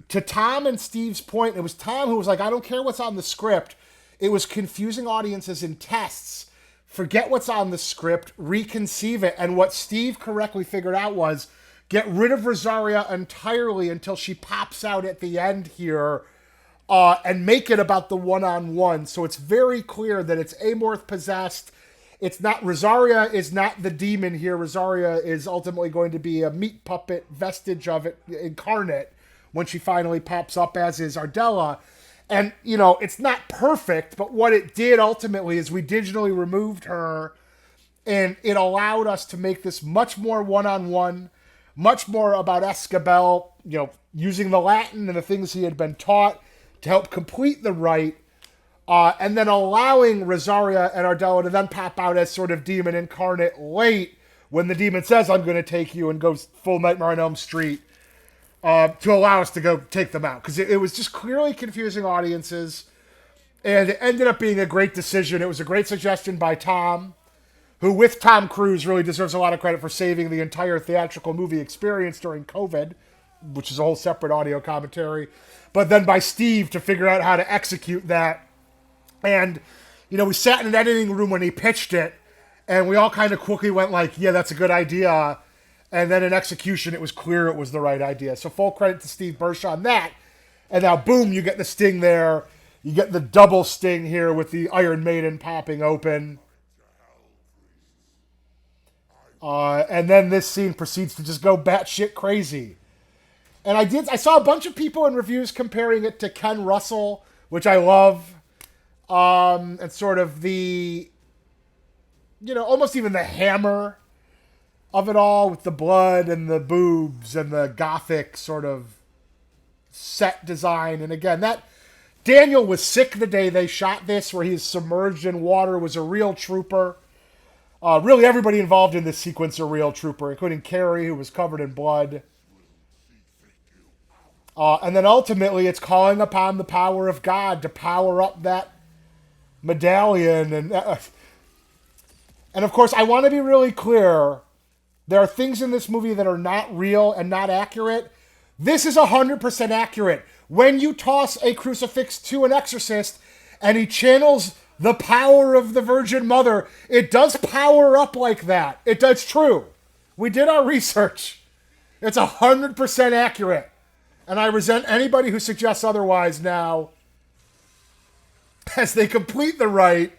to Tom and Steve's point, it was Tom who was like, I don't care what's on the script. It was confusing audiences in tests. Forget what's on the script, reconceive it. And what Steve correctly figured out was get rid of Rosaria entirely until she pops out at the end here, and make it about the one-on-one. So it's very clear that it's Amorth possessed. It's not, Rosaria is not the demon here. Rosaria is ultimately going to be a meat puppet vestige of it incarnate when she finally pops up, as is Ardella. And, you know, it's not perfect, but what it did ultimately is we digitally removed her, and it allowed us to make this much more one-on-one, much more about Escabel, you know, using the Latin and the things he had been taught to help complete the rite, and then allowing Rosaria and Ardella to then pop out as sort of demon incarnate late when the demon says, I'm going to take you, and goes full Nightmare on Elm Street, to allow us to go take them out. Because it was just clearly confusing audiences, and it ended up being a great decision. It was a great suggestion by Tom, who with Tom Cruise really deserves a lot of credit for saving the entire theatrical movie experience during COVID, which is a whole separate audio commentary, but then by Steve to figure out how to execute that. And, we sat in an editing room when he pitched it, and we all kind of quickly went like, yeah, that's a good idea. And then in execution, it was clear it was the right idea. So full credit to Steve Burch on that. And now, boom, you get the sting there. You get the double sting here with the Iron Maiden popping open. And then this scene proceeds to just go batshit crazy. And I saw a bunch of people in reviews comparing it to Ken Russell, which I love. And sort of the, almost even the Hammer of it all with the blood and the boobs and the gothic sort of set design. And again, that Daniel was sick the day they shot this, where he's submerged in water, was a real trooper. Really everybody involved in this sequence a real trooper, including Carrie, who was covered in blood. And then ultimately it's calling upon the power of God to power up that medallion. And of course, I want to be really clear. There are things in this movie that are not real and not accurate. This is 100% accurate. When you toss a crucifix to an exorcist and he channels the power of the Virgin Mother, it does power up like that. It's true. We did our research. It's 100% accurate. And I resent anybody who suggests otherwise now as they complete the rite.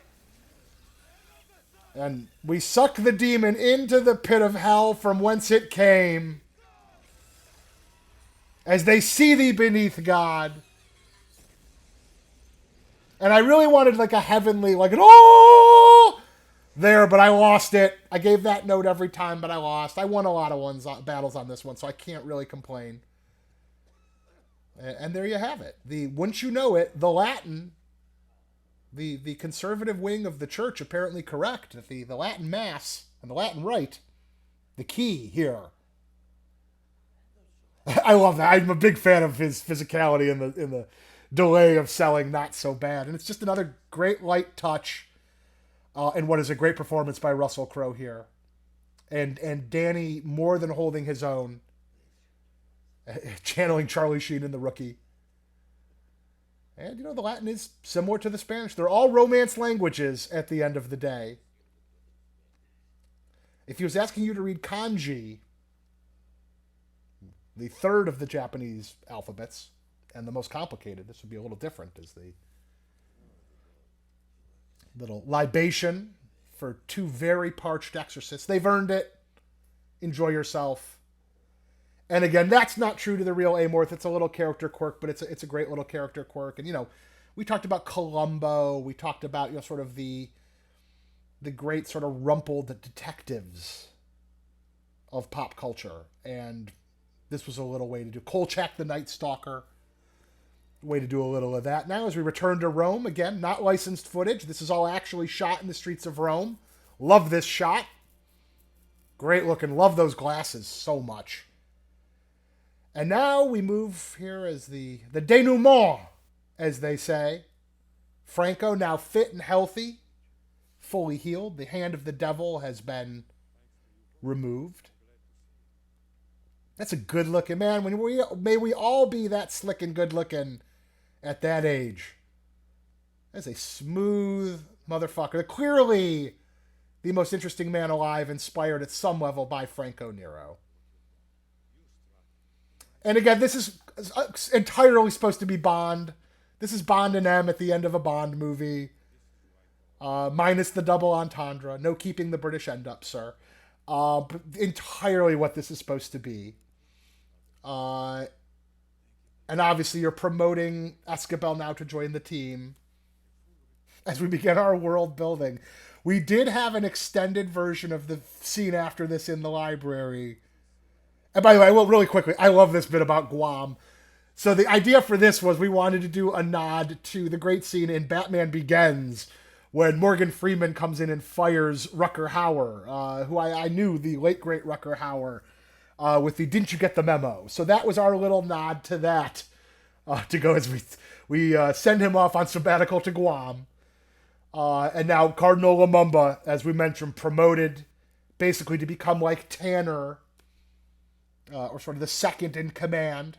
And we suck the demon into the pit of hell from whence it came. As they see thee beneath God. And I really wanted like a heavenly, like an oh there, but I lost it. I gave that note every time, but I lost. I won a lot of battles on this one, so I can't really complain. And there you have it. Wouldn't you know it, the Latin, the conservative wing of the church apparently correct that the Latin Mass and the Latin Rite, the key here. I love that. I'm a big fan of his physicality in the delay of selling Not So Bad. And it's just another great light touch and what is a great performance by Russell Crowe here. And Danny more than holding his own, channeling Charlie Sheen in The Rookie. And, the Latin is similar to the Spanish. They're all Romance languages at the end of the day. If he was asking you to read kanji, the third of the Japanese alphabets, and the most complicated, this would be a little different, is the little libation for two very parched exorcists. They've earned it. Enjoy yourself. And again, that's not true to the real Amorth. It's a little character quirk, but it's a great little character quirk. And, we talked about Columbo. We talked about, sort of the great sort of rumpled detectives of pop culture. And this was a little way to do Kolchak the Night Stalker. Way to do a little of that. Now, as we return to Rome, again, not licensed footage. This is all actually shot in the streets of Rome. Love this shot. Great looking. Love those glasses so much. And now we move here as the denouement, as they say. Franco now fit and healthy, fully healed. The hand of the devil has been removed. That's a good looking man. May we all be that slick and good looking at that age. That's a smooth motherfucker. Clearly the most interesting man alive, inspired at some level by Franco Nero. And again, this is entirely supposed to be Bond. This is Bond and M at the end of a Bond movie. Minus the double entendre. No keeping the British end up, sir. Entirely what this is supposed to be. And obviously you're promoting Escabel now to join the team. As we begin our world building. We did have an extended version of the scene after this in the library. And by the way, really quickly, I love this bit about Guam. So the idea for this was we wanted to do a nod to the great scene in Batman Begins when Morgan Freeman comes in and fires Rutger Hauer, who I knew, the late, great Rutger Hauer, with the "Didn't you get the memo?" So that was our little nod to that, to go as we send him off on sabbatical to Guam. And now Cardinal Lumumba, as we mentioned, promoted basically to become like Tanner, or sort of the second in command.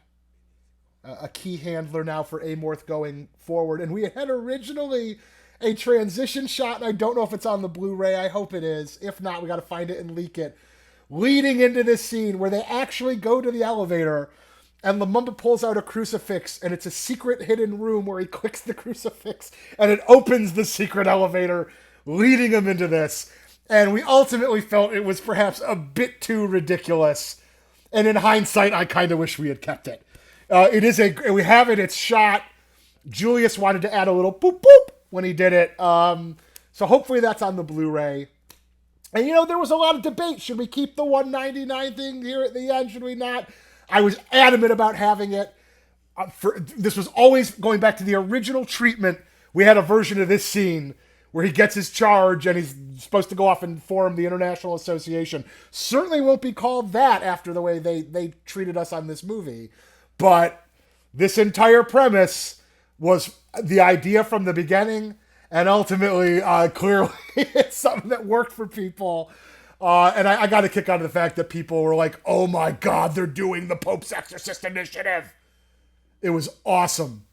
A key handler now for Amorth going forward. And we had originally a transition shot, and I don't know if it's on the Blu-ray. I hope it is. If not, we got to find it and leak it. Leading into this scene where they actually go to the elevator, and Lumumba pulls out a crucifix, and it's a secret hidden room where he clicks the crucifix, and it opens the secret elevator, leading him into this. And we ultimately felt it was perhaps a bit too ridiculous. And in hindsight, I kind of wish we had kept it. We have it, it's shot. Julius wanted to add a little boop boop when he did it. So hopefully that's on the Blu-ray. And there was a lot of debate. Should we keep the $1.99 thing here at the end? Should we not? I was adamant about having it. This was always going back to the original treatment. We had a version of this scene where he gets his charge and he's supposed to go off and form the International Association. Certainly won't be called that after the way they treated us on this movie. But this entire premise was the idea from the beginning, and ultimately, clearly, it's something that worked for people. And I got a kick out of the fact that people were like, oh my God, they're doing the Pope's Exorcist initiative. It was awesome.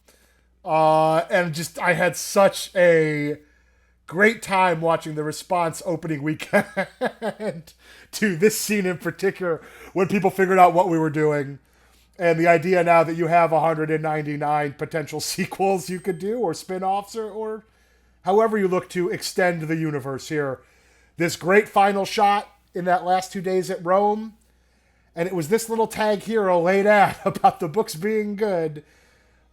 And just, I had such a great time watching the response opening weekend to this scene in particular, when people figured out what we were doing. And the idea now that you have 199 potential sequels you could do, or spin-offs, or however you look to extend the universe here. This great final shot in that last 2 days at Rome. And it was this little tag here, a late ad about the books being good,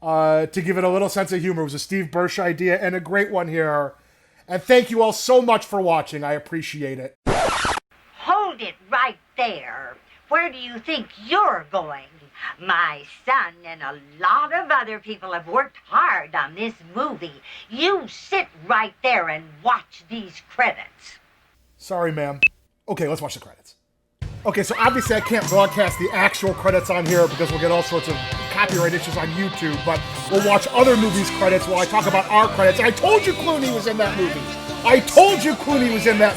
to give it a little sense of humor. It was a Steve Birch idea, and a great one here. And thank you all so much for watching. I appreciate it. Hold it right there. Where do you think you're going? My son and a lot of other people have worked hard on this movie. You sit right there and watch these credits. Sorry, ma'am. Okay, let's watch the credits. Okay, so obviously I can't broadcast the actual credits on here because we'll get all sorts of copyright issues on YouTube, but we'll watch other movies' credits while I talk about our credits. I told you Clooney was in that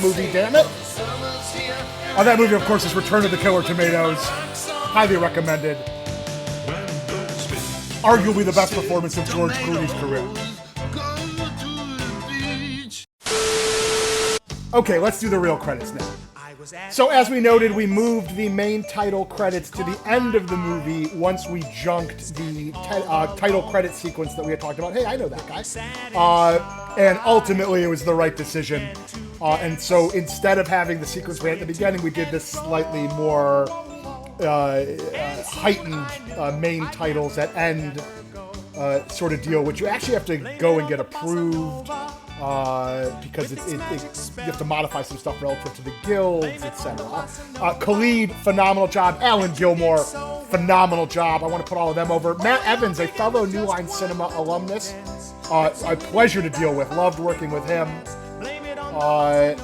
movie. Damn it. That movie, of course, is Return of the Killer Tomatoes. Highly recommended. Arguably the best performance of George Clooney's career. Okay, let's do the real credits now. So as we noted, we moved the main title credits to the end of the movie once we junked the title credit sequence that we had talked about. Hey, I know that guy. And ultimately, it was the right decision. And so instead of having the sequence right at the beginning, we did this slightly more heightened main titles at end sort of deal, which you actually have to go and get approved because you have to modify some stuff relative to the guilds, etc. Khalid, phenomenal job. Alan Gilmore, phenomenal job. I want to put all of them over. Matt Evans, a fellow New Line Cinema alumnus, a pleasure to deal with. Loved working with him. As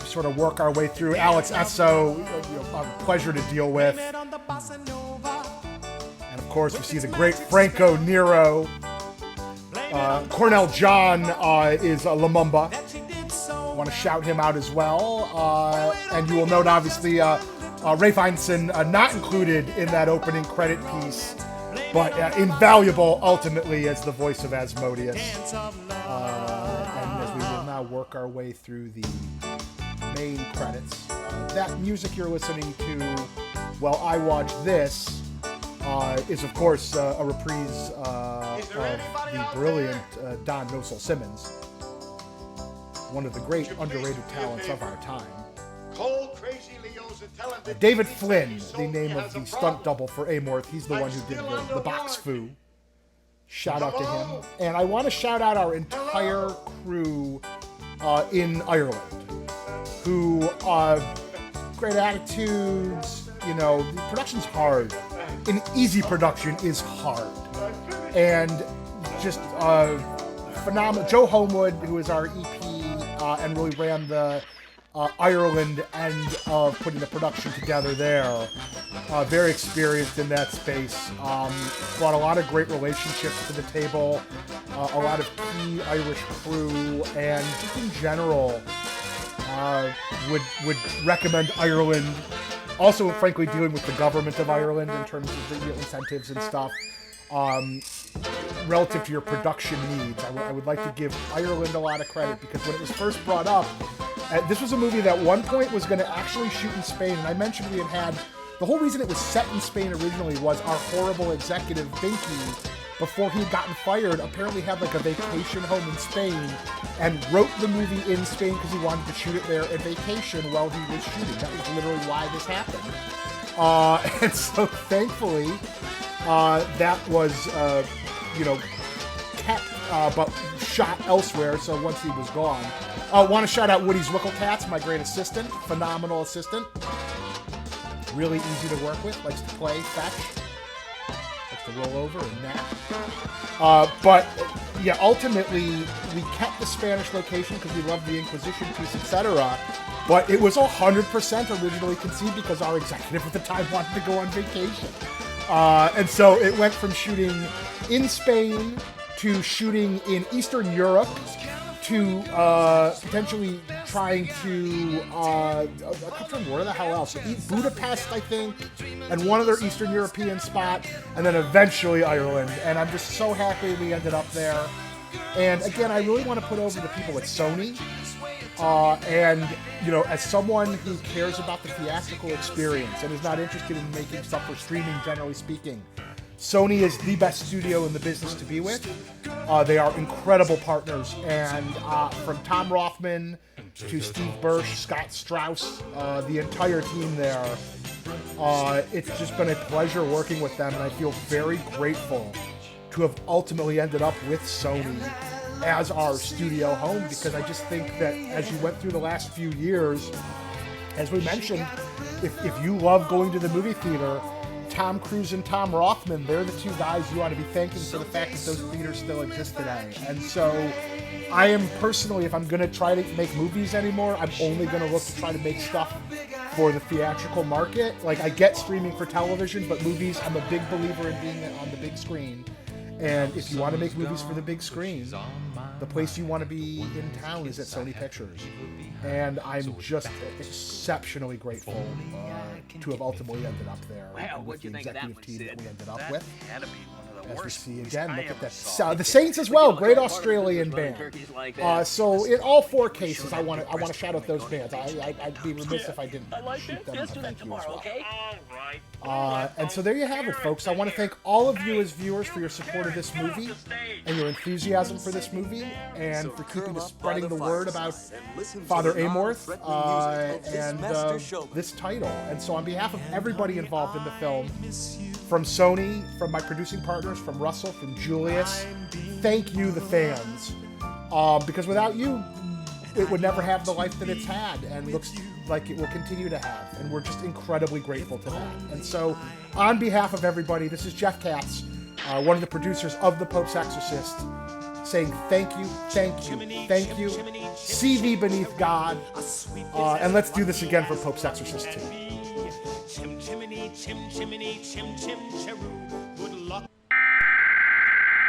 we sort of work our way through, Alex Esso, a pleasure to deal with. And of course, we see the great Franco Nero. Cornell John is Lumumba. I want to shout him out as well. And you will note, obviously, Ray Feinstein not included in that opening credit piece, but invaluable ultimately as the voice of Asmodeus. And as we will now work our way through the main credits. That music you're listening to while I watch this is, of course, a reprise of the brilliant Don No Soul Simmons, one of the great underrated talents of our time. David Flynn, the name of the stunt double for Amorth. He's the one who did the box foo. Shout out to him. And I want to shout out our entire crew in Ireland, who great attitudes. The production's hard. An easy production is hard. And just phenomenal. Joe Homewood, who is our EP and really ran the Ireland end of putting the production together there. Very experienced in that space. Brought a lot of great relationships to the table. a lot of key Irish crew, and just in general, would recommend Ireland. Also, frankly, dealing with the government of Ireland in terms of the incentives and stuff, relative to your production needs. I would like to give Ireland a lot of credit, because when it was first brought up, this was a movie that at one point was going to actually shoot in Spain, and I mentioned we had the whole reason it was set in Spain originally was our horrible executive, Binky, before he had gotten fired, apparently had like a vacation home in Spain and wrote the movie in Spain because he wanted to shoot it there at vacation while he was shooting. That was literally why this happened. And so thankfully, that was, kept, but shot elsewhere, so once he was gone. I want to shout out Woody Zwickelkatz, my great assistant, phenomenal assistant. Really easy to work with, likes to play, fetch. To roll over and nap. But yeah, ultimately we kept the Spanish location because we loved the Inquisition piece, etc. But it was 100% originally conceived because our executive at the time wanted to go on vacation. And so it went from shooting in Spain to shooting in Eastern Europe to potentially trying to where the hell else? Budapest, I think, and one other Eastern European spot, and then eventually Ireland. And I'm just so happy we ended up there. And again, I really want to put over the people at Sony. And, as someone who cares about the theatrical experience and is not interested in making stuff for streaming, generally speaking, Sony is the best studio in the business to be with. They are incredible partners, and from Tom Rothman to Steve Bursch, Scott Strauss, the entire team there, it's just been a pleasure working with them, and I feel very grateful to have ultimately ended up with Sony as our studio home, because I just think that as you went through the last few years, as we mentioned, if you love going to the movie theater, Tom Cruise and Tom Rothman, they're the two guys you ought to be thanking for the fact that those theaters still exist today. And so I am personally, if I'm going to try to make movies anymore, I'm only going to look to try to make stuff for the theatrical market. Like, I get streaming for television, but movies, I'm a big believer in being on the big screen. And if you want to make movies for the big screen, the place you want to be in town is at Sony Pictures. And I'm just exceptionally grateful to have ultimately ended up there with the executive team that we ended up with. As we see again, look at that. The Saints as well, great Australian band. So in all four cases, I want to shout out those bands. I'd be remiss if I didn't shoot them a thank you as well. And so there you have it, folks. I want to thank all of you as viewers for your support of this movie and your enthusiasm for this movie, and for spreading the word about Father Amorth and this title. And so on behalf of everybody involved in the film, from Sony, from my producing partners, from Russell, from Julius, thank you, the fans. Because without you, it would never have the life that it's had, and looks like it will continue to have. And we're just incredibly grateful to that. And so, on behalf of everybody, this is Jeff Katz, one of the producers of The Pope's Exorcist, saying thank you, thank you, thank you. See thee beneath God. And let's do this again for Pope's Exorcist 2.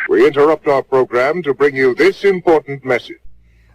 We interrupt our program to bring you this important message.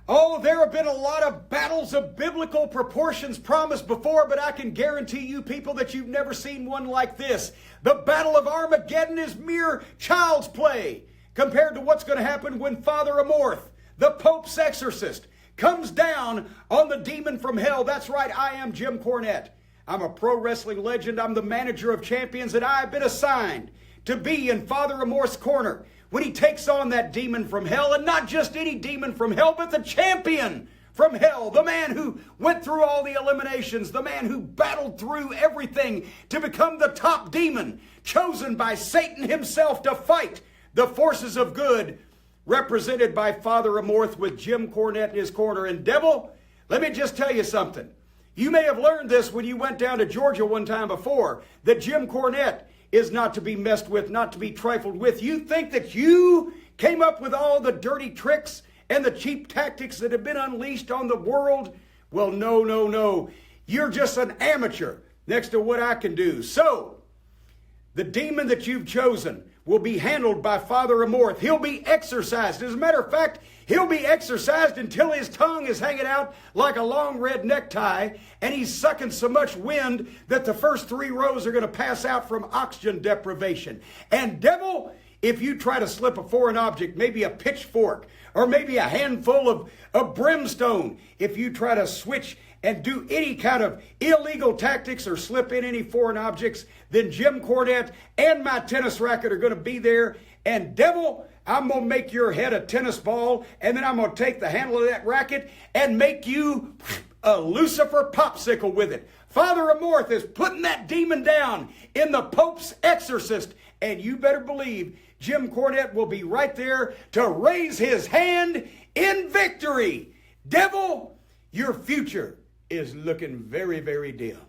Oh, there have been a lot of battles of biblical proportions promised before, but I can guarantee you people that you've never seen one like this. The Battle of Armageddon is mere child's play compared to what's going to happen when Father Amorth, the Pope's exorcist, comes down on the demon from hell. That's right, I am Jim Cornette. I'm a pro wrestling legend. I'm the manager of champions, and I've been assigned to be in Father Amorth's corner when he takes on that demon from hell, and not just any demon from hell, but the champion from hell, the man who went through all the eliminations, the man who battled through everything to become the top demon, chosen by Satan himself to fight the forces of good, represented by Father Amorth with Jim Cornette in his corner. And devil, let me just tell you something. You may have learned this when you went down to Georgia one time before, that Jim Cornette is not to be messed with, not to be trifled with. You think that you came up with all the dirty tricks and the cheap tactics that have been unleashed on the world? Well, no, no, no. You're just an amateur next to what I can do. So, The demon that you've chosen will be handled by Father Amorth. He'll be exorcised. As a matter of fact, he'll be exorcised until his tongue is hanging out like a long red necktie, and he's sucking so much wind that the first 3 rows are going to pass out from oxygen deprivation. And devil, if you try to slip a foreign object, maybe a pitchfork, or maybe a handful of brimstone, if you try to switch and do any kind of illegal tactics or slip in any foreign objects, then Jim Cornette and my tennis racket are going to be there. And devil, I'm going to make your head a tennis ball, and then I'm going to take the handle of that racket and make you a Lucifer popsicle with it. Father Amorth is putting that demon down in the Pope's Exorcist, and you better believe Jim Cornette will be right there to raise his hand in victory. Devil, your future is looking very, very dim.